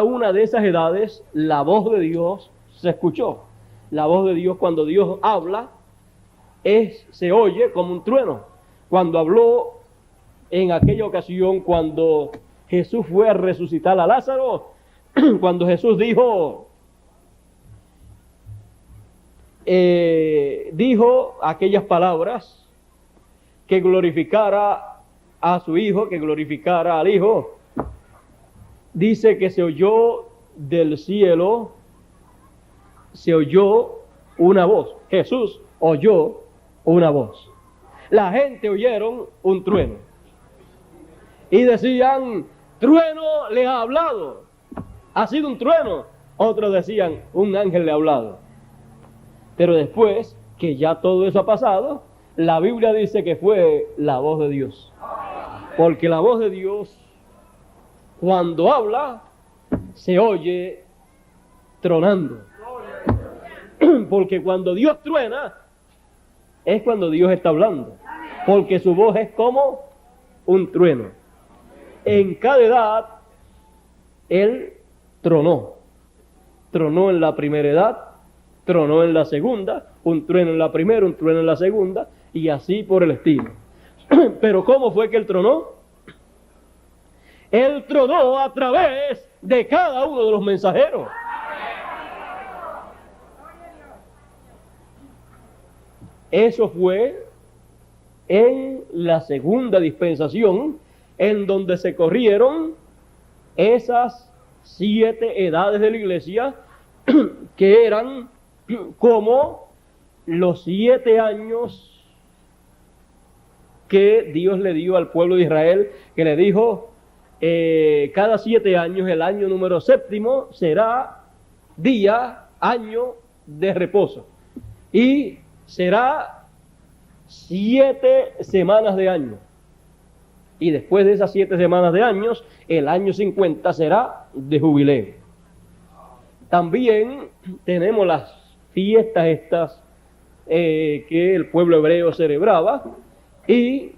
una de esas edades la voz de Dios se escuchó. La voz de Dios, cuando Dios habla, se oye como un trueno. Cuando habló en aquella ocasión, cuando Jesús fue a resucitar a Lázaro, cuando Jesús dijo aquellas palabras, que glorificara a su Hijo, que glorificara al Hijo, dice que se oyó del cielo, se oyó una voz. Jesús oyó una voz. La gente oyeron un trueno y decían, trueno le ha hablado, ha sido un trueno. Otros decían, un ángel le ha hablado. Pero después que ya todo eso ha pasado, la Biblia dice que fue la voz de Dios. Porque la voz de Dios, cuando habla, se oye tronando. Porque cuando Dios truena, es cuando Dios está hablando. Porque su voz es como un trueno. En cada edad, Él tronó. Tronó en la primera edad, tronó en la segunda, un trueno en la primera, un trueno en la segunda, y así por el estilo. Pero ¿cómo fue que Él tronó? Él tronó a través de cada uno de los mensajeros. Eso fue en la segunda dispensación, en donde se corrieron esas 7 edades de la iglesia, que eran como los 7 años que Dios le dio al pueblo de Israel, que le dijo, cada 7 años, el año número 7 será año de reposo, y será 7 semanas de año, y después de esas 7 semanas de años, el año 50 será de jubileo. También tenemos las fiestas estas que el pueblo hebreo celebraba, y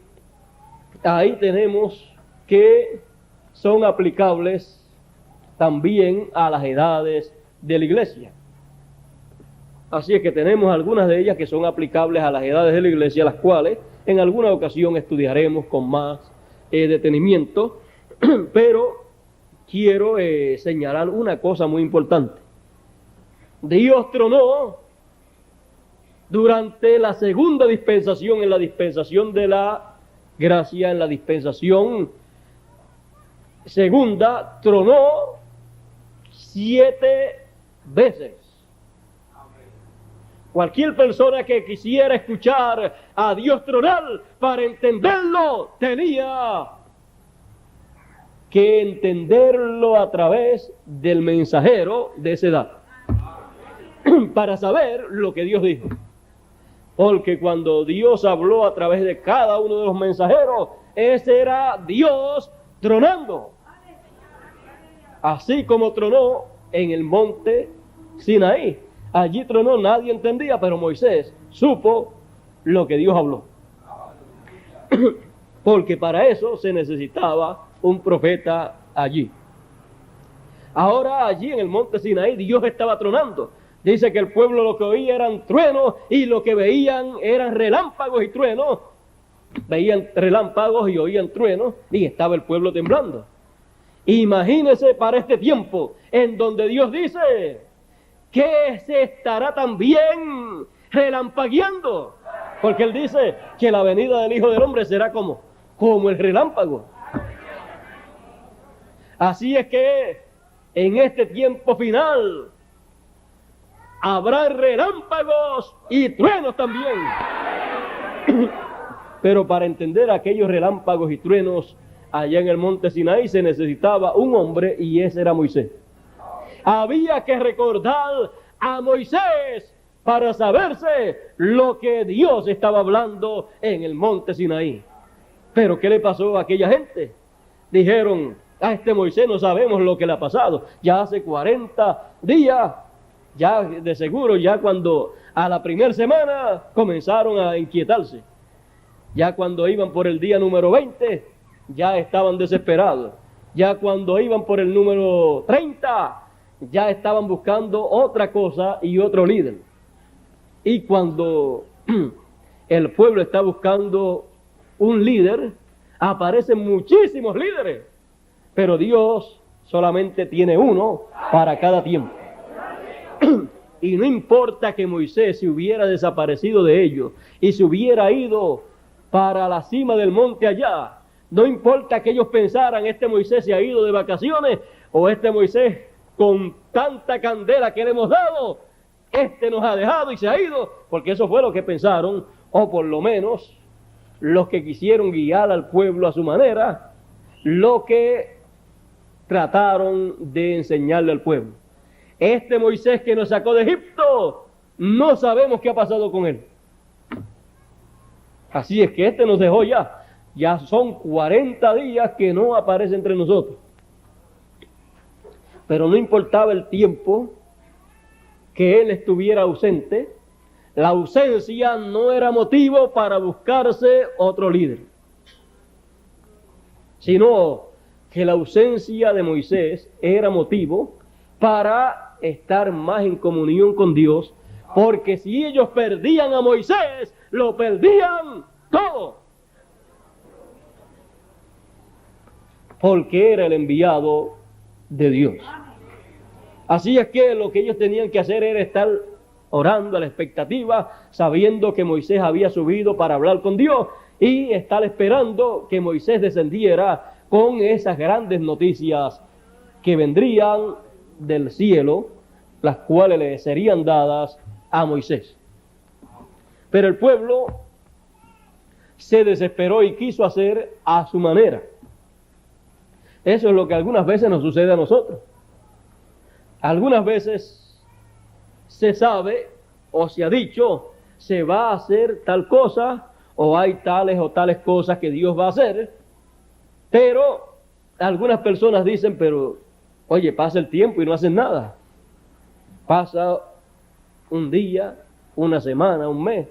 ahí tenemos que son aplicables también a las edades de la iglesia. Así es que tenemos algunas de ellas que son aplicables a las edades de la iglesia, las cuales en alguna ocasión estudiaremos con más detenimiento, pero quiero señalar una cosa muy importante. Dios tronó durante la segunda dispensación, en la dispensación de la gracia, en la dispensación segunda, tronó 7 veces. Cualquier persona que quisiera escuchar a Dios tronar, para entenderlo, tenía que entenderlo a través del mensajero de esa edad, para saber lo que Dios dijo. Porque cuando Dios habló a través de cada uno de los mensajeros, ese era Dios tronando. Así como tronó en el monte Sinaí. Allí tronó, nadie entendía, pero Moisés supo lo que Dios habló. Porque para eso se necesitaba un profeta allí. Ahora allí en el monte Sinaí Dios estaba tronando. Dice que el pueblo lo que oía eran truenos y lo que veían eran relámpagos y truenos. Veían relámpagos y oían truenos y estaba el pueblo temblando. Imagínese para este tiempo en donde Dios dice que se estará también relampagueando, porque Él dice que la venida del Hijo del Hombre será como el relámpago. Así es que en este tiempo final habrá relámpagos y truenos también. Pero para entender aquellos relámpagos y truenos allá en el monte Sinaí se necesitaba un hombre, y ese era Moisés. Había que recordar a Moisés para saberse lo que Dios estaba hablando en el monte Sinaí. Pero ¿qué le pasó a aquella gente? Dijeron, a este Moisés no sabemos lo que le ha pasado. Ya hace 40 días, ya de seguro, ya cuando a la primera semana comenzaron a inquietarse. Ya cuando iban por el día número 20, ya estaban desesperados. Ya cuando iban por el número 30, ya estaban buscando otra cosa y otro líder. Y cuando el pueblo está buscando un líder, aparecen muchísimos líderes, pero Dios solamente tiene uno para cada tiempo. Y no importa que Moisés se hubiera desaparecido de ellos y se hubiera ido para la cima del monte allá, no importa que ellos pensaran, este Moisés se ha ido de vacaciones, o este Moisés con tanta candela que le hemos dado, este nos ha dejado y se ha ido, porque eso fue lo que pensaron, o por lo menos los que quisieron guiar al pueblo a su manera, lo que trataron de enseñarle al pueblo. Este Moisés que nos sacó de Egipto, no sabemos qué ha pasado con él. Así es que este nos dejó ya. Ya son 40 días que no aparece entre nosotros. Pero no importaba el tiempo que él estuviera ausente, la ausencia no era motivo para buscarse otro líder, sino que la ausencia de Moisés era motivo para estar más en comunión con Dios, porque si ellos perdían a Moisés, lo perdían todo, porque era el enviado de Dios. Así es que lo que ellos tenían que hacer era estar orando a la expectativa, sabiendo que Moisés había subido para hablar con Dios, y estar esperando que Moisés descendiera con esas grandes noticias que vendrían del cielo, las cuales le serían dadas a Moisés. Pero el pueblo se desesperó y quiso hacer a su manera. Eso es lo que algunas veces nos sucede a nosotros. Algunas veces se sabe o se ha dicho, se va a hacer tal cosa, o hay tales o tales cosas que Dios va a hacer, pero algunas personas dicen, pero oye, pasa el tiempo y no hacen nada. Pasa un día, una semana, un mes,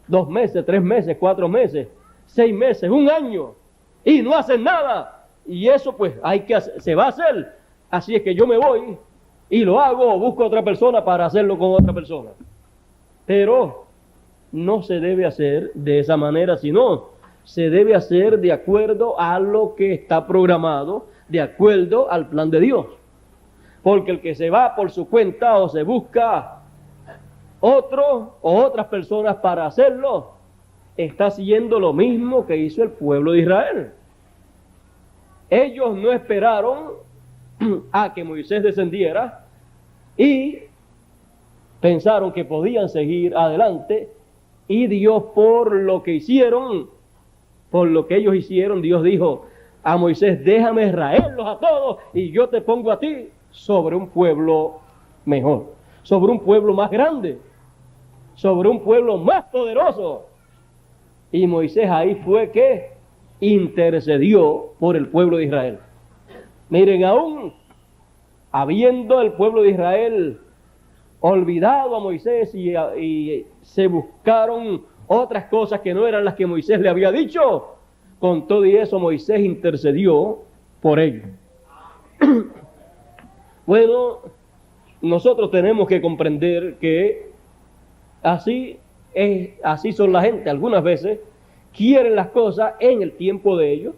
2 meses, 3 meses, 4 meses, 6 meses, un año, y no hacen nada. Y eso pues se va a hacer. Así es que yo me voy y lo hago o busco a otra persona para hacerlo con otra persona. Pero no se debe hacer de esa manera, sino se debe hacer de acuerdo a lo que está programado, de acuerdo al plan de Dios. Porque el que se va por su cuenta o se busca otro o otras personas para hacerlo, está haciendo lo mismo que hizo el pueblo de Israel. Ellos no esperaron a que Moisés descendiera y pensaron que podían seguir adelante, y Dios, por lo que hicieron, por lo que ellos hicieron, Dios dijo a Moisés: déjame raerlos a todos y yo te pongo a ti sobre un pueblo mejor, sobre un pueblo más grande, sobre un pueblo más poderoso. Y Moisés ahí fue que intercedió por el pueblo de Israel. Miren, aún habiendo el pueblo de Israel olvidado a Moisés y se buscaron otras cosas que no eran las que Moisés le había dicho, con todo y eso Moisés intercedió por ellos. Bueno, nosotros tenemos que comprender que así son la gente. Algunas veces quieren las cosas en el tiempo de ellos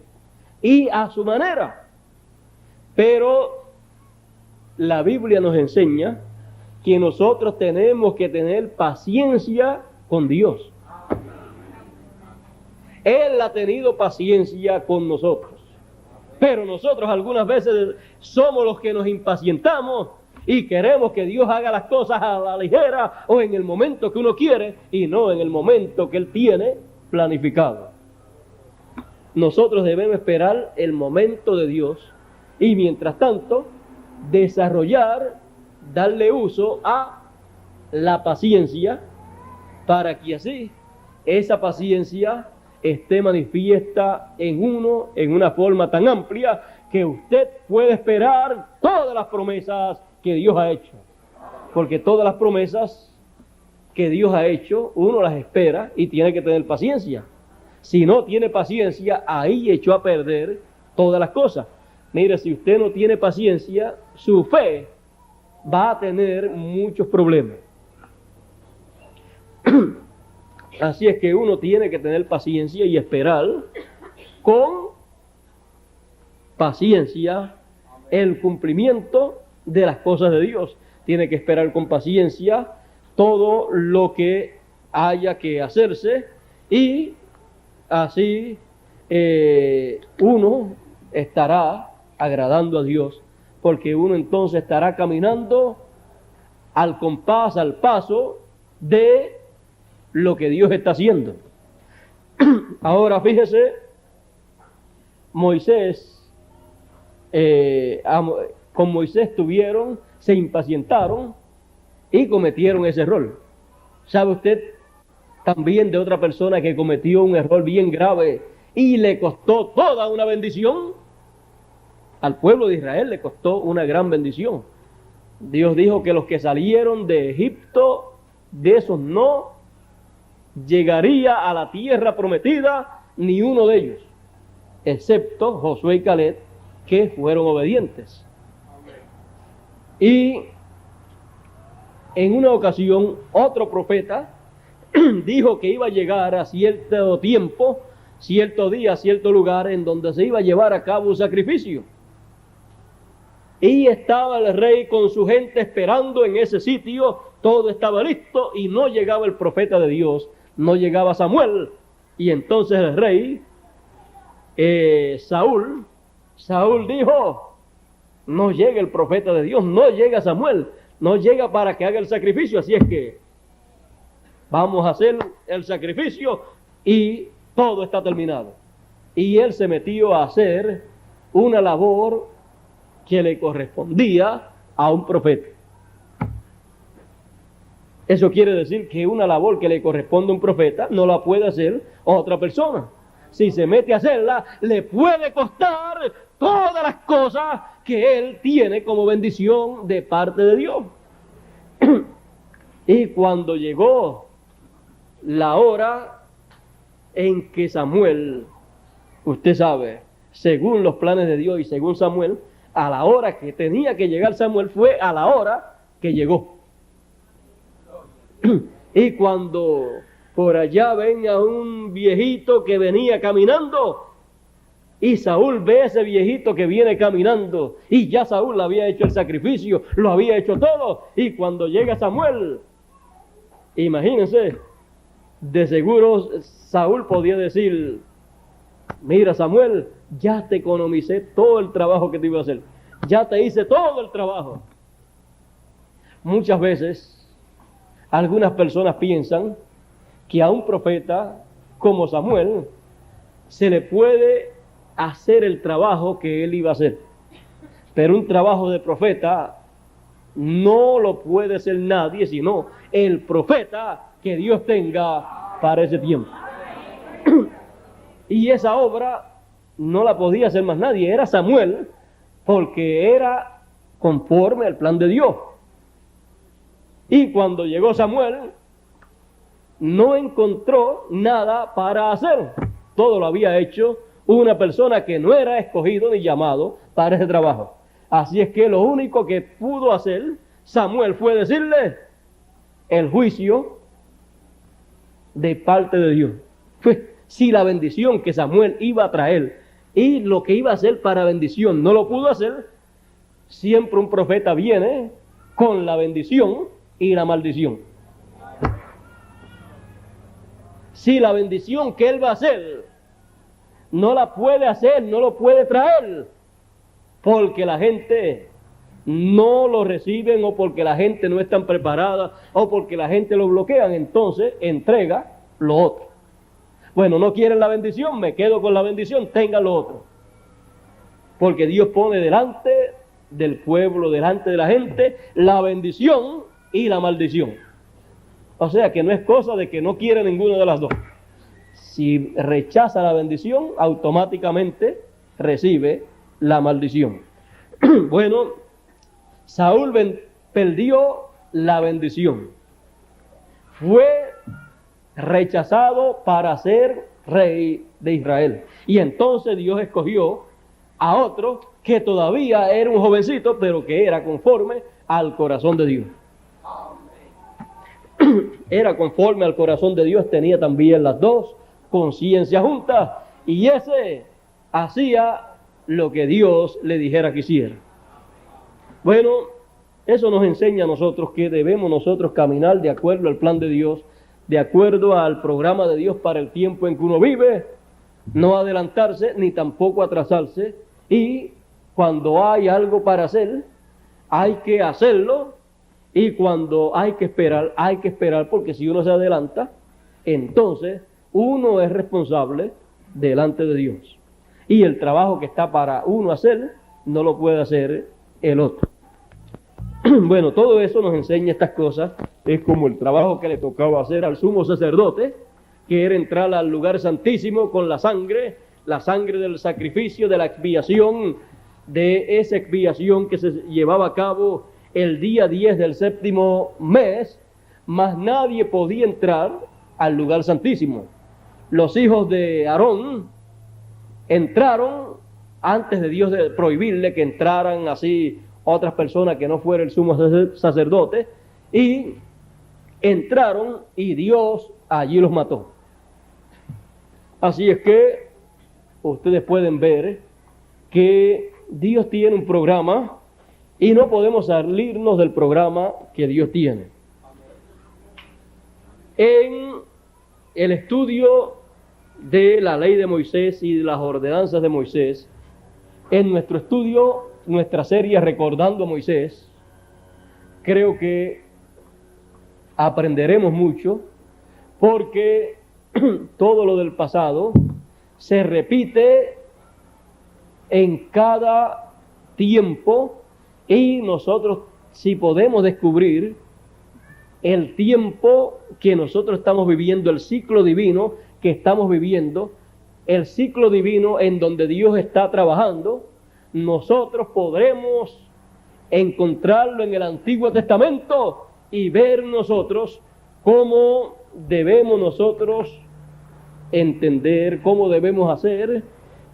y a su manera. Pero la Biblia nos enseña que nosotros tenemos que tener paciencia con Dios. Él ha tenido paciencia con nosotros. Pero nosotros algunas veces somos los que nos impacientamos y queremos que Dios haga las cosas a la ligera o en el momento que uno quiere y no en el momento que Él tiene planificado. Nosotros debemos esperar el momento de Dios y mientras tanto desarrollar, darle uso a la paciencia para que así esa paciencia esté manifiesta en uno en una forma tan amplia que usted puede esperar todas las promesas que Dios ha hecho. Porque todas las promesas que Dios ha hecho, uno las espera y tiene que tener paciencia. Si no tiene paciencia, ahí echó a perder todas las cosas. Mire, si usted no tiene paciencia, su fe va a tener muchos problemas. Así es que uno tiene que tener paciencia y esperar con paciencia el cumplimiento de las cosas de Dios. Tiene que esperar con paciencia todo lo que haya que hacerse y así uno estará agradando a Dios, porque uno entonces estará caminando al compás, al paso de lo que Dios está haciendo. Ahora fíjese, con Moisés se impacientaron y cometieron ese error. ¿Sabe usted también de otra persona que cometió un error bien grave y le costó toda una bendición? Al pueblo de Israel le costó una gran bendición. Dios dijo que los que salieron de Egipto, de esos no llegaría a la tierra prometida ni uno de ellos, excepto Josué y Caleb, que fueron obedientes. Y en una ocasión otro profeta dijo que iba a llegar a cierto tiempo, cierto día, cierto lugar en donde se iba a llevar a cabo un sacrificio. Y estaba el rey con su gente esperando en ese sitio, todo estaba listo y no llegaba el profeta de Dios, no llegaba Samuel. Y entonces el rey, Saúl dijo: no llega el profeta de Dios, no llega Samuel, no llega para que haga el sacrificio, así es que vamos a hacer el sacrificio y todo está terminado. Y él se metió a hacer una labor que le correspondía a un profeta. Eso quiere decir que una labor que le corresponde a un profeta no la puede hacer otra persona. Si se mete a hacerla, le puede costar todas las cosas que él tiene como bendición de parte de Dios. Y cuando llegó la hora en que Samuel, usted sabe, según los planes de Dios y según Samuel, a la hora que tenía que llegar Samuel fue a la hora que llegó. Y cuando por allá ven a un viejito que venía caminando, y Saúl ve a ese viejito que viene caminando, y ya Saúl le había hecho el sacrificio, lo había hecho todo, y cuando llega Samuel, imagínense, de seguro Saúl podía decir: mira, Samuel, ya te economicé todo el trabajo que te iba a hacer, ya te hice todo el trabajo. Muchas veces algunas personas piensan que a un profeta como Samuel se le puede hacer el trabajo que él iba a hacer, pero un trabajo de profeta no lo puede hacer nadie sino el profeta que Dios tenga para ese tiempo. Y esa obra no la podía hacer más nadie, era Samuel, porque era conforme al plan de Dios. Y cuando llegó Samuel, no encontró nada para hacer. Todo lo había hecho una persona que no era escogido ni llamado para ese trabajo. Así es que lo único que pudo hacer Samuel fue decirle el juicio de parte de Dios. Si la bendición que Samuel iba a traer y lo que iba a hacer para bendición no lo pudo hacer, siempre un profeta viene con la bendición y la maldición. Si la bendición que él va a hacer no la puede hacer, no lo puede traer, porque la gente no lo reciben, o porque la gente no está preparada, o porque la gente lo bloquean, entonces entrega lo otro. Bueno, no quieren la bendición, me quedo con la bendición, tengan lo otro. Porque Dios pone delante del pueblo, delante de la gente, la bendición y la maldición. O sea que no es cosa de que no quiere ninguna de las dos. Si rechaza la bendición, automáticamente recibe la maldición. Bueno, Saúl perdió la bendición. Fue rechazado para ser rey de Israel. Y entonces Dios escogió a otro que todavía era un jovencito, pero que era conforme al corazón de Dios. Era conforme al corazón de Dios, tenía también las dos conciencias juntas, y ese hacía lo que Dios le dijera que hiciera. Bueno, eso nos enseña a nosotros que debemos nosotros caminar de acuerdo al plan de Dios, de acuerdo al programa de Dios para el tiempo en que uno vive, no adelantarse ni tampoco atrasarse, y cuando hay algo para hacer, hay que hacerlo, y cuando hay que esperar, porque si uno se adelanta, entonces uno es responsable delante de Dios. Y el trabajo que está para uno hacer, no lo puede hacer el otro. Bueno, todo eso nos enseña estas cosas. Es como el trabajo que le tocaba hacer al sumo sacerdote, que era entrar al lugar santísimo con la sangre del sacrificio, de la expiación, de esa expiación que se llevaba a cabo el día 10 del séptimo mes, mas nadie podía entrar al lugar santísimo. Los hijos de Aarón entraron antes de Dios de prohibirle que entraran así otras personas que no fuera el sumo sacerdote, y entraron y Dios allí los mató. Así es que ustedes pueden ver que Dios tiene un programa y no podemos salirnos del programa que Dios tiene. En el estudio de la ley de Moisés y de las ordenanzas de Moisés, en nuestro estudio, nuestra serie Recordando a Moisés, creo que aprenderemos mucho, porque todo lo del pasado se repite en cada tiempo, y nosotros, si podemos descubrir el tiempo que nosotros estamos viviendo, el ciclo divino que estamos viviendo, el ciclo divino en donde Dios está trabajando, nosotros podremos encontrarlo en el Antiguo Testamento y ver nosotros cómo debemos nosotros entender, cómo debemos hacer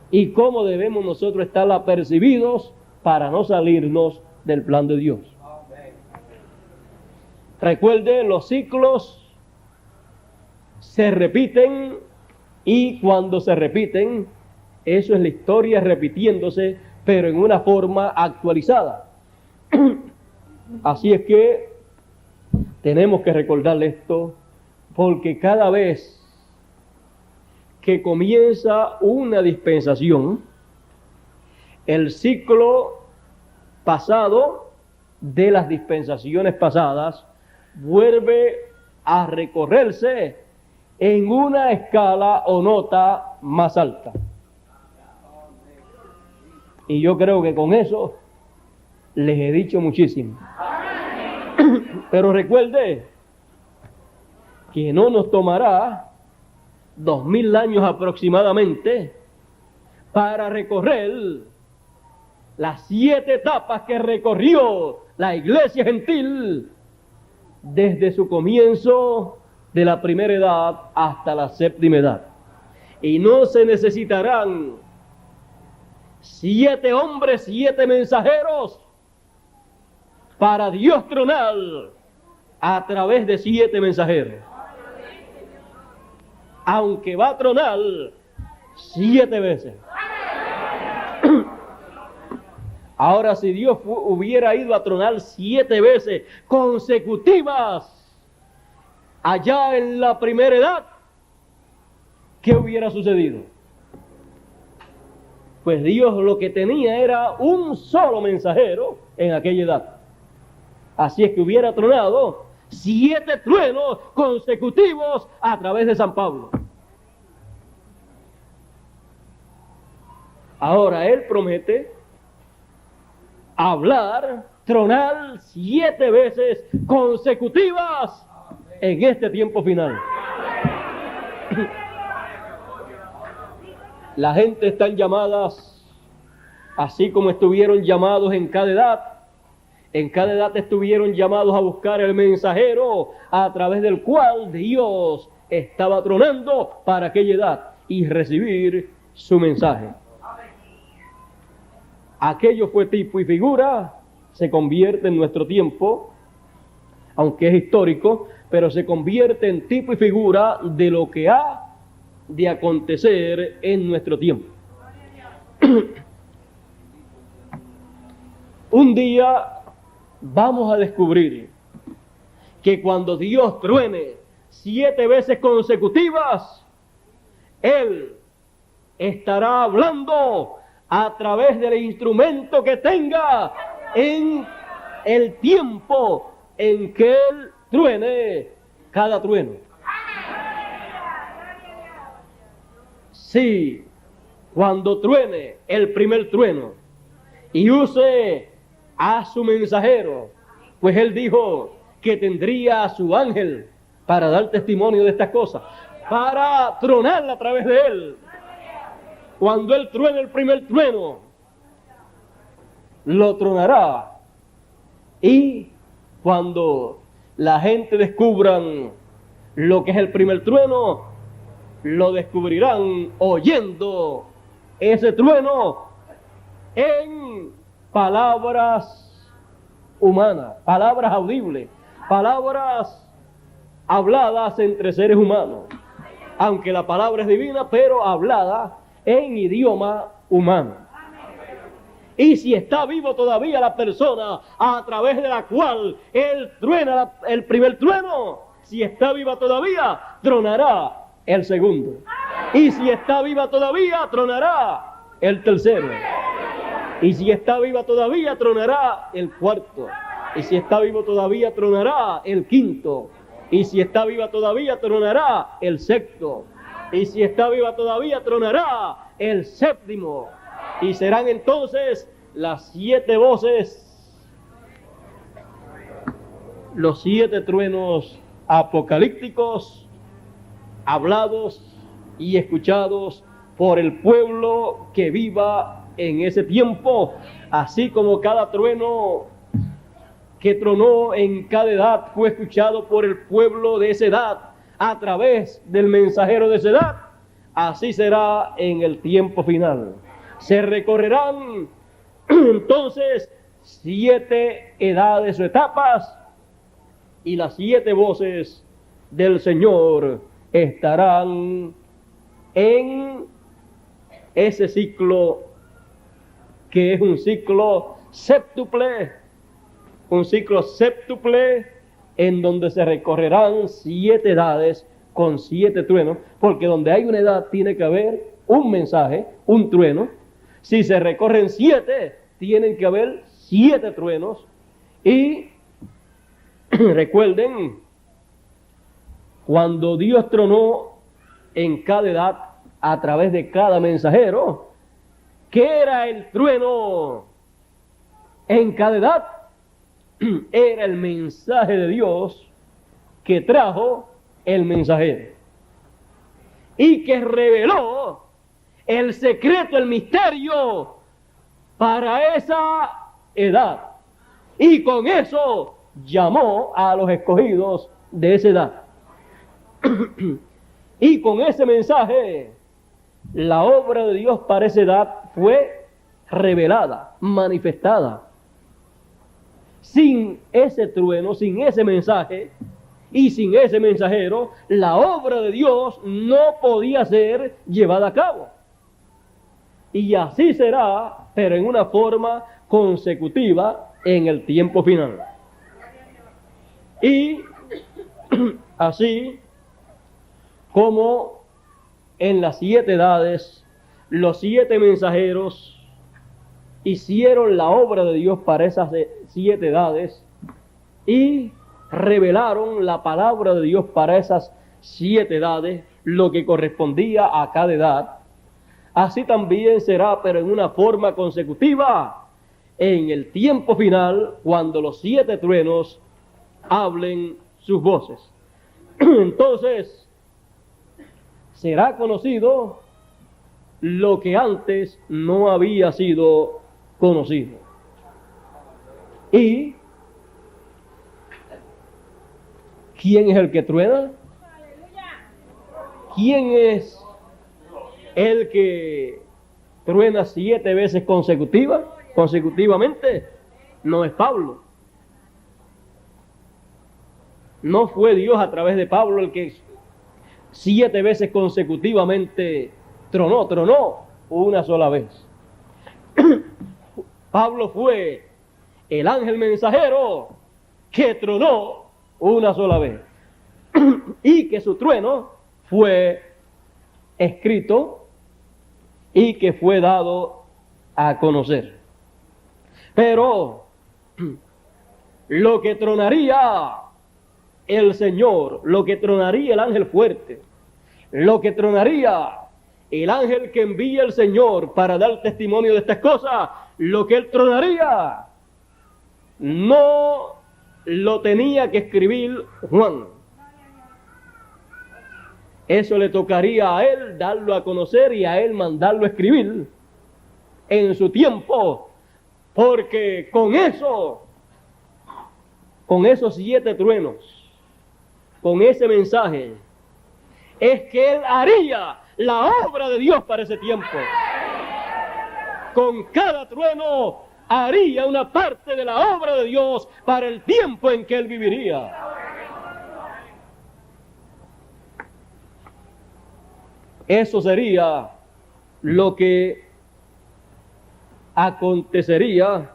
y cómo debemos nosotros estar apercibidos para no salirnos del plan de Dios. Recuerde, los ciclos se repiten y cuando se repiten, eso es la historia repitiéndose, pero en una forma actualizada. Así es que tenemos que recordar esto, porque cada vez que comienza una dispensación, el ciclo pasado de las dispensaciones pasadas vuelve a recorrerse en una escala o nota más alta. Y yo creo que con eso les he dicho muchísimo. Pero recuerde que no nos tomará 2000 años aproximadamente para recorrer las 7 etapas que recorrió la iglesia gentil desde su comienzo de la primera edad hasta la séptima edad. Y no se necesitarán 7 hombres, 7 mensajeros para Dios tronar a través de 7 mensajeros. Aunque va a tronar 7 veces. Ahora, si Dios hubiera ido a tronar 7 veces consecutivas allá en la primera edad, ¿qué hubiera sucedido? Pues Dios lo que tenía era un solo mensajero en aquella edad. Así es que hubiera tronado 7 truenos consecutivos a través de San Pablo. Ahora Él promete hablar, tronar 7 veces consecutivas en este tiempo final. La gente están llamadas, así como estuvieron llamados en cada edad estuvieron llamados a buscar el mensajero a través del cual Dios estaba tronando para aquella edad y recibir su mensaje. Aquello fue tipo y figura, se convierte en nuestro tiempo, aunque es histórico, pero se convierte en tipo y figura de lo que ha de acontecer en nuestro tiempo. Un día vamos a descubrir que cuando Dios truene 7 veces consecutivas, Él estará hablando a través del instrumento que tenga en el tiempo en que Él truene cada trueno. Sí, cuando truene el primer trueno y use a su mensajero, pues Él dijo que tendría a su ángel para dar testimonio de estas cosas, para tronar a través de Él. Cuando Él truene el primer trueno, lo tronará. Y cuando la gente descubran lo que es el primer trueno, lo descubrirán oyendo ese trueno en palabras humanas, palabras audibles, palabras habladas entre seres humanos. Aunque la palabra es divina, pero hablada en idioma humano. Y si está vivo todavía la persona a través de la cual Él truena el primer trueno, si está viva todavía, tronará el segundo. Y si está viva todavía, tronará el tercero. Y si está viva todavía, tronará el cuarto. Y si está vivo todavía, tronará el quinto. Y si está viva todavía, tronará el sexto. Y si está viva todavía, tronará el séptimo. Y serán entonces las 7 voces, los 7 truenos apocalípticos, hablados y escuchados por el pueblo que viva en ese tiempo, así como cada trueno que tronó en cada edad fue escuchado por el pueblo de esa edad a través del mensajero de esa edad, así será en el tiempo final. Se recorrerán entonces 7 edades o etapas, y las 7 voces del Señor estarán en ese ciclo, que es un ciclo séptuple, en donde se recorrerán 7 edades con 7 truenos, porque donde hay una edad tiene que haber un mensaje, un trueno. Si se recorren 7, tienen que haber 7 truenos. Y recuerden, cuando Dios tronó en cada edad a través de cada mensajero, ¿qué era el trueno en cada edad? Era el mensaje de Dios que trajo el mensajero y que reveló el secreto, el misterio para esa edad, y con eso llamó a los escogidos de esa edad. Y con ese mensaje la obra de Dios para esa edad fue revelada, manifestada. Sin ese trueno, sin ese mensaje y sin ese mensajero, la obra de Dios no podía ser llevada a cabo. Y así será, pero en una forma consecutiva en el tiempo final. Y así como en las 7 edades, los 7 mensajeros hicieron la obra de Dios para esas 7 edades y revelaron la palabra de Dios para esas 7 edades, lo que correspondía a cada edad. Así también será, pero en una forma consecutiva, en el tiempo final, cuando los 7 truenos hablen sus voces. Entonces, será conocido lo que antes no había sido conocido. ¿Y quién es el que truena? ¿Quién es el que truena 7 veces consecutivamente? No es Pablo. No fue Dios a través de Pablo el que 7 veces consecutivamente tronó una sola vez. Pablo fue el ángel mensajero que tronó una sola vez. Y que su trueno fue escrito y que fue dado a conocer. Pero lo que tronaría el Señor, lo que tronaría el ángel fuerte, lo que tronaría el ángel que envía el Señor para dar testimonio de estas cosas, lo que él tronaría, no lo tenía que escribir Juan. Eso le tocaría a él darlo a conocer y a él mandarlo a escribir en su tiempo, porque con esos 7 truenos, con ese mensaje, es que él haría la obra de Dios para ese tiempo. Con cada trueno haría una parte de la obra de Dios para el tiempo en que él viviría. Eso sería lo que acontecería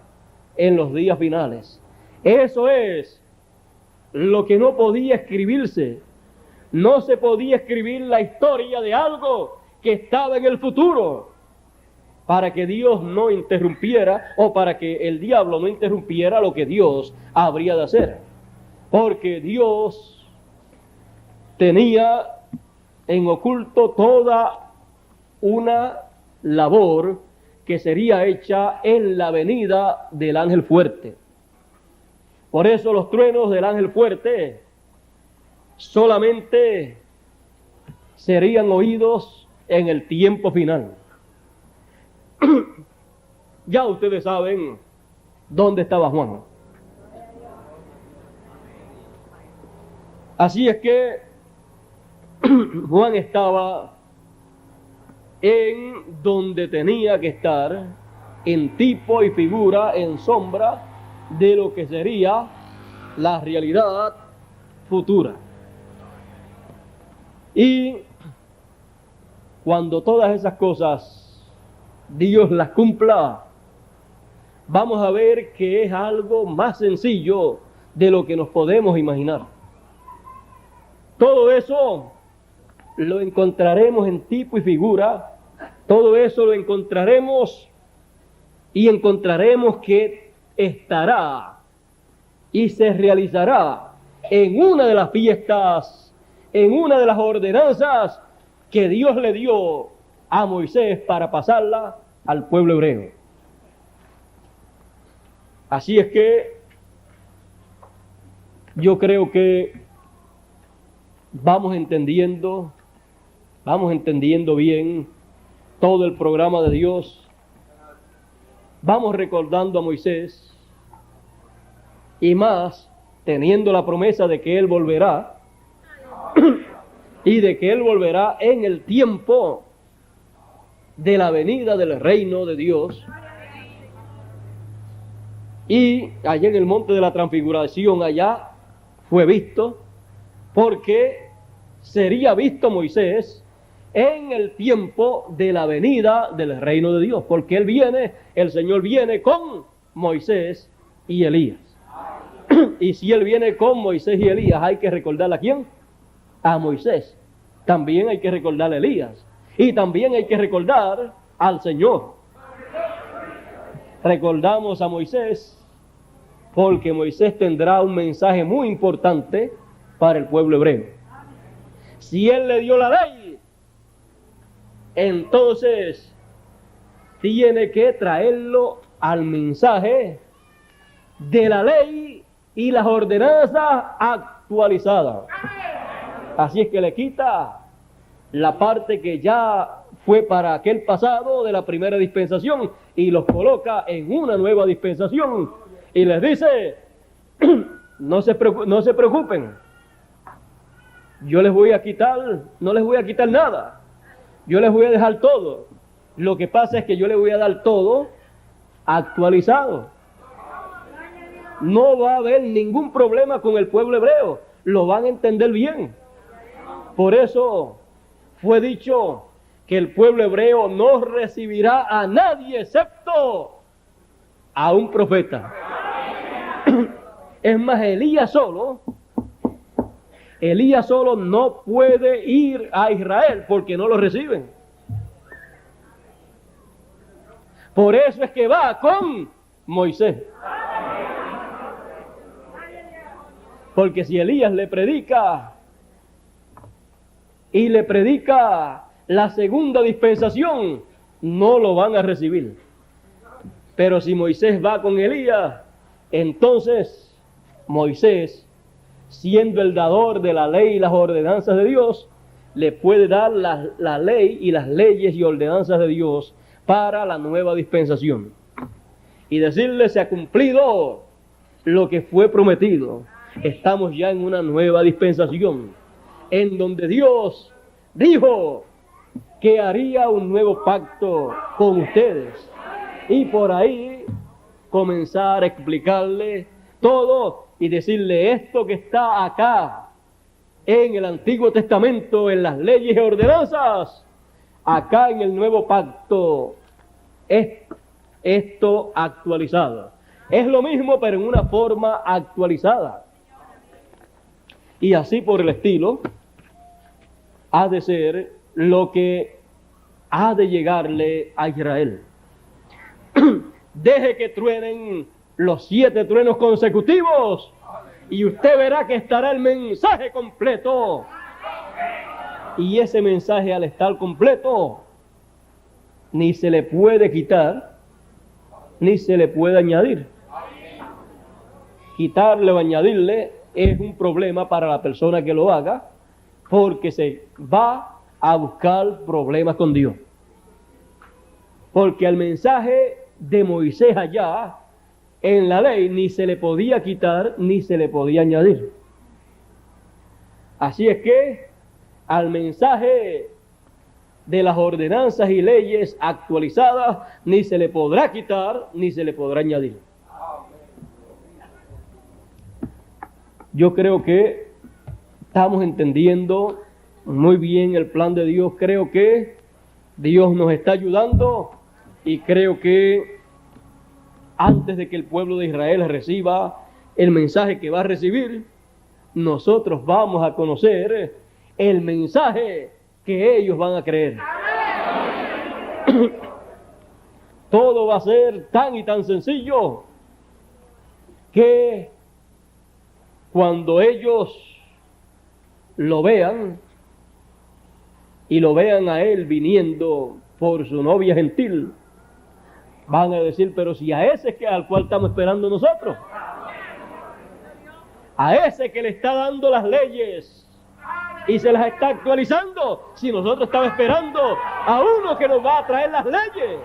en los días finales. Eso es lo que no podía escribirse. No se podía escribir la historia de algo que estaba en el futuro, para que Dios no interrumpiera, o para que el diablo no interrumpiera lo que Dios habría de hacer. Porque Dios tenía en oculto toda una labor que sería hecha en la venida del ángel fuerte. Por eso los truenos del ángel fuerte solamente serían oídos en el tiempo final. Ya ustedes saben dónde estaba Juan. Así es que Juan estaba en donde tenía que estar, en tipo y figura, en sombra de lo que sería la realidad futura. Y cuando todas esas cosas Dios las cumpla, vamos a ver que es algo más sencillo de lo que nos podemos imaginar. Todo eso lo encontraremos en tipo y figura, todo eso lo encontraremos y encontraremos que estará y se realizará en una de las fiestas, en una de las ordenanzas que Dios le dio a Moisés para pasarla al pueblo hebreo. Así es que yo creo que vamos entendiendo bien todo el programa de Dios. Vamos recordando a Moisés y más teniendo la promesa de que Él volverá y de que Él volverá en el tiempo de la venida del reino de Dios. Y allá en el monte de la transfiguración, allá fue visto, porque sería visto Moisés en el tiempo de la venida del reino de Dios, porque el Señor viene con Moisés y Elías. Y si Él viene con Moisés y Elías, hay que recordarle a quién, a Moisés. También hay que recordarle a Elías, y también hay que recordar al Señor. Recordamos a Moisés porque Moisés tendrá un mensaje muy importante para el pueblo hebreo. Si Él le dio la ley, entonces tiene que traerlo al mensaje de la ley y las ordenanzas actualizadas. Así es que le quita la parte que ya fue para aquel pasado de la primera dispensación y los coloca en una nueva dispensación y les dice, no se preocupen, yo les voy a quitar, no les voy a quitar nada, yo les voy a dejar todo. Lo que pasa es que yo les voy a dar todo actualizado. No va a haber ningún problema con el pueblo hebreo, lo van a entender bien. Por eso fue dicho que el pueblo hebreo no recibirá a nadie excepto a un profeta. Es más, Elías solo no puede ir a Israel porque no lo reciben. Por eso es que va con Moisés. Porque si Elías le predica la segunda dispensación, no lo van a recibir. Pero si Moisés va con Elías, entonces Moisés, siendo el dador de la ley y las ordenanzas de Dios, le puede dar la ley y las leyes y ordenanzas de Dios para la nueva dispensación. Y decirle, se ha cumplido lo que fue prometido. Estamos ya en una nueva dispensación, en donde Dios dijo que haría un nuevo pacto con ustedes. Y por ahí comenzar a explicarle todo y decirle esto que está acá en el Antiguo Testamento, en las leyes y ordenanzas, acá en el nuevo pacto, es esto actualizado. Es lo mismo, pero en una forma actualizada. Y así por el estilo, ha de ser lo que ha de llegarle a Israel. Deje que truenen los 7 truenos consecutivos y usted verá que estará el mensaje completo. Y ese mensaje, al estar completo, ni se le puede quitar ni se le puede añadir. Quitarle o añadirle es un problema para la persona que lo haga, porque se va a buscar problemas con Dios. Porque al mensaje de Moisés allá en la ley ni se le podía quitar ni se le podía añadir. Así es que al mensaje de las ordenanzas y leyes actualizadas ni se le podrá quitar ni se le podrá añadir. Yo creo que estamos entendiendo muy bien el plan de Dios. Creo que Dios nos está ayudando y creo que antes de que el pueblo de Israel reciba el mensaje que va a recibir, nosotros vamos a conocer el mensaje que ellos van a creer. Todo va a ser tan y tan sencillo que cuando ellos lo vean y lo vean a él viniendo por su novia gentil, van a decir, pero si a ese que al cual estamos esperando nosotros, a ese que le está dando las leyes y se las está actualizando, si nosotros estamos esperando a uno que nos va a traer las leyes.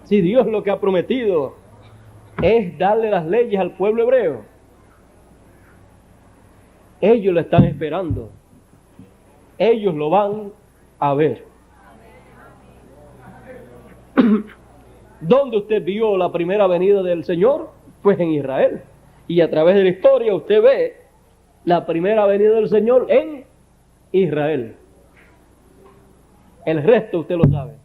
Si Dios lo que ha prometido es darle las leyes al pueblo hebreo, ellos lo están esperando, ellos lo van a ver. ¿Dónde usted vio la primera venida del Señor? Pues en Israel. Y a través de la historia usted ve la primera venida del Señor en Israel. El resto usted lo sabe.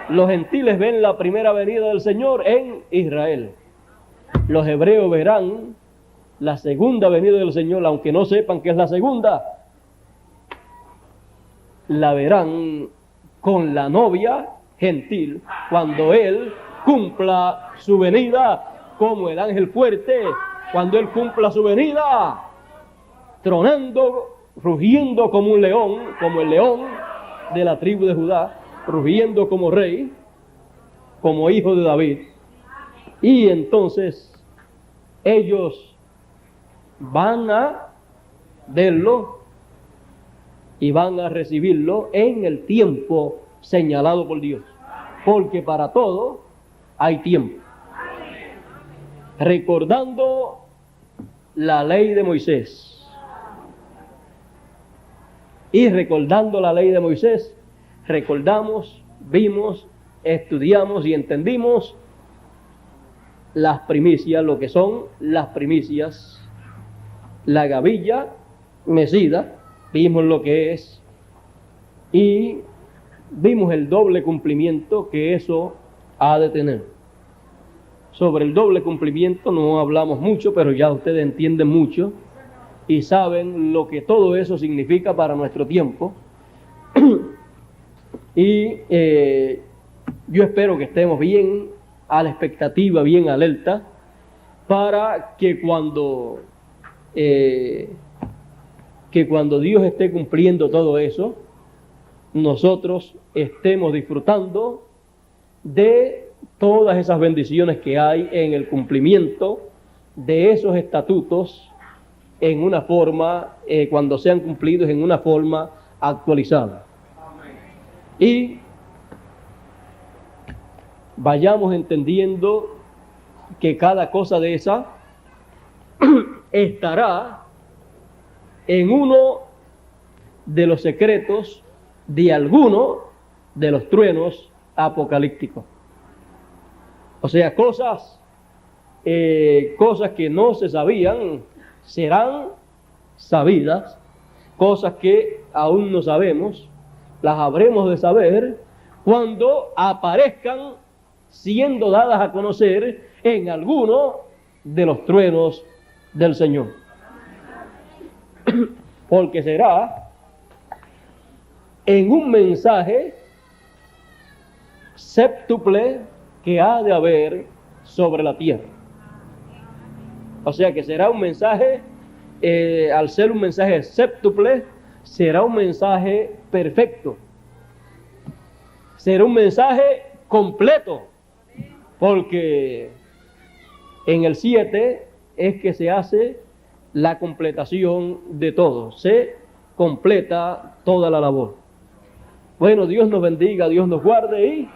Los gentiles ven la primera venida del Señor en Israel. Los hebreos verán la segunda venida del Señor, aunque no sepan que es la segunda, la verán con la novia gentil cuando Él cumpla su venida, como el ángel fuerte, cuando Él cumpla su venida, tronando, rugiendo como un león, como el león de la tribu de Judá, rugiendo como rey, como hijo de David. Y entonces ellos van a verlo y van a recibirlo en el tiempo señalado por Dios, porque para todo hay tiempo. Recordando la ley de Moisés y recordando la ley de Moisés, recordamos, vimos, estudiamos y entendimos las primicias, lo que son las primicias, la gavilla mecida, vimos lo que es y vimos el doble cumplimiento que eso ha de tener. Sobre el doble cumplimiento no hablamos mucho, pero ya ustedes entienden mucho y saben lo que todo eso significa para nuestro tiempo. Y yo espero que estemos bien a la expectativa, bien alerta, para que cuando Dios esté cumpliendo todo eso, nosotros estemos disfrutando de todas esas bendiciones que hay en el cumplimiento de esos estatutos en una forma, cuando sean cumplidos en una forma actualizada. Y vayamos entendiendo que cada cosa de esa estará en uno de los secretos de alguno de los truenos apocalípticos. O sea, cosas que no se sabían serán sabidas, cosas que aún no sabemos, las habremos de saber cuando aparezcan siendo dadas a conocer en alguno de los truenos del Señor. Porque será en un mensaje séptuple que ha de haber sobre la tierra. O sea que será un mensaje, al ser un mensaje séptuple, será un mensaje perfecto. Será un mensaje completo, porque en el 7 es que se hace la completación de todo, se completa toda la labor. Bueno, Dios nos bendiga, Dios nos guarde, y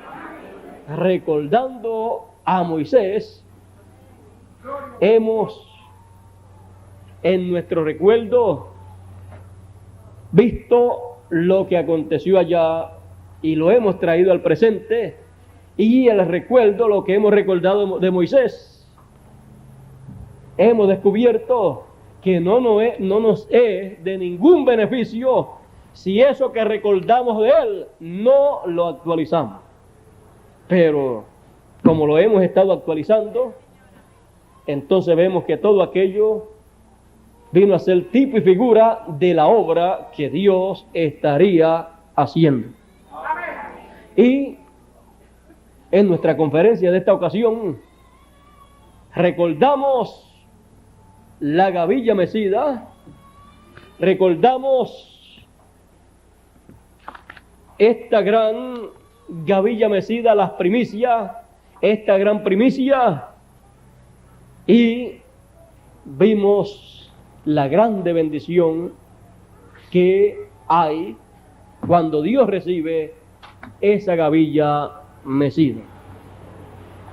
recordando a Moisés, hemos en nuestro recuerdo, visto lo que aconteció allá y lo hemos traído al presente, y el recuerdo, lo que hemos recordado de Moisés. Hemos descubierto que no nos es de ningún beneficio si eso que recordamos de él no lo actualizamos. Pero como lo hemos estado actualizando, entonces vemos que todo aquello vino a ser tipo y figura de la obra que Dios estaría haciendo. Y en nuestra conferencia de esta ocasión recordamos la gavilla mecida, recordamos esta gran gavilla mecida, las primicias, esta gran primicia, y vimos la grande bendición que hay cuando Dios recibe esa gavilla mecida.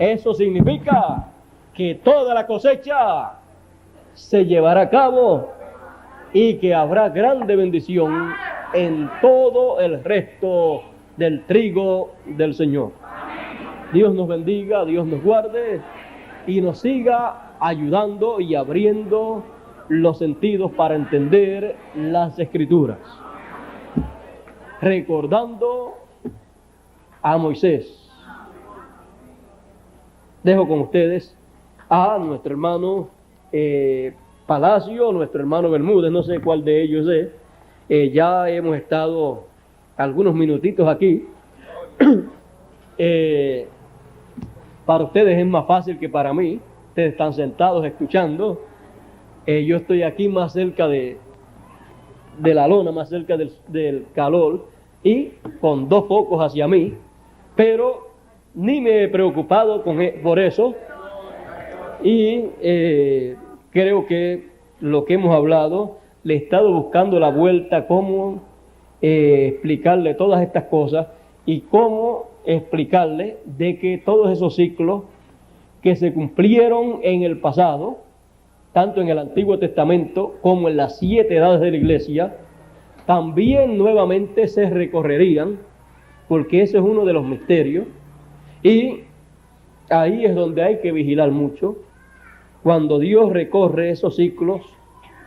Eso significa que toda la cosecha se llevará a cabo y que habrá grande bendición en todo el resto del trigo del Señor. Dios nos bendiga, Dios nos guarde y nos siga ayudando y abriendo los sentidos para entender las Escrituras. Recordando a Moisés. Dejo con ustedes a nuestro hermano Palacio, nuestro hermano Bermúdez, no sé cuál de ellos es. Ya hemos estado algunos minutitos aquí. Para ustedes es más fácil que para mí. Ustedes están sentados escuchando. Yo estoy aquí más cerca de la lona, más cerca del calor y con dos focos hacia mí, pero ni me he preocupado por eso. Y creo que lo que hemos hablado, le he estado buscando la vuelta, cómo explicarle todas estas cosas y cómo explicarle de que todos esos ciclos que se cumplieron en el pasado, tanto en el Antiguo Testamento como en las 7 edades de la Iglesia, también nuevamente se recorrerían, porque ese es uno de los misterios, y ahí es donde hay que vigilar mucho, cuando Dios recorre esos ciclos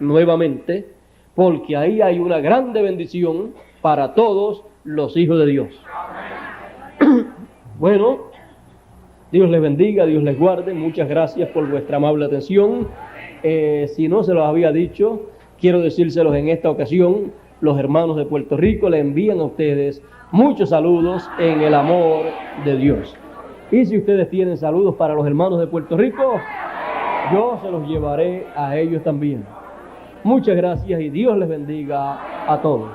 nuevamente, porque ahí hay una grande bendición para todos los hijos de Dios. Bueno, Dios les bendiga, Dios les guarde, muchas gracias por vuestra amable atención. Si no se los había dicho, quiero decírselos en esta ocasión. Los hermanos de Puerto Rico le envían a ustedes muchos saludos en el amor de Dios. Y si ustedes tienen saludos para los hermanos de Puerto Rico, yo se los llevaré a ellos también. Muchas gracias y Dios les bendiga a todos.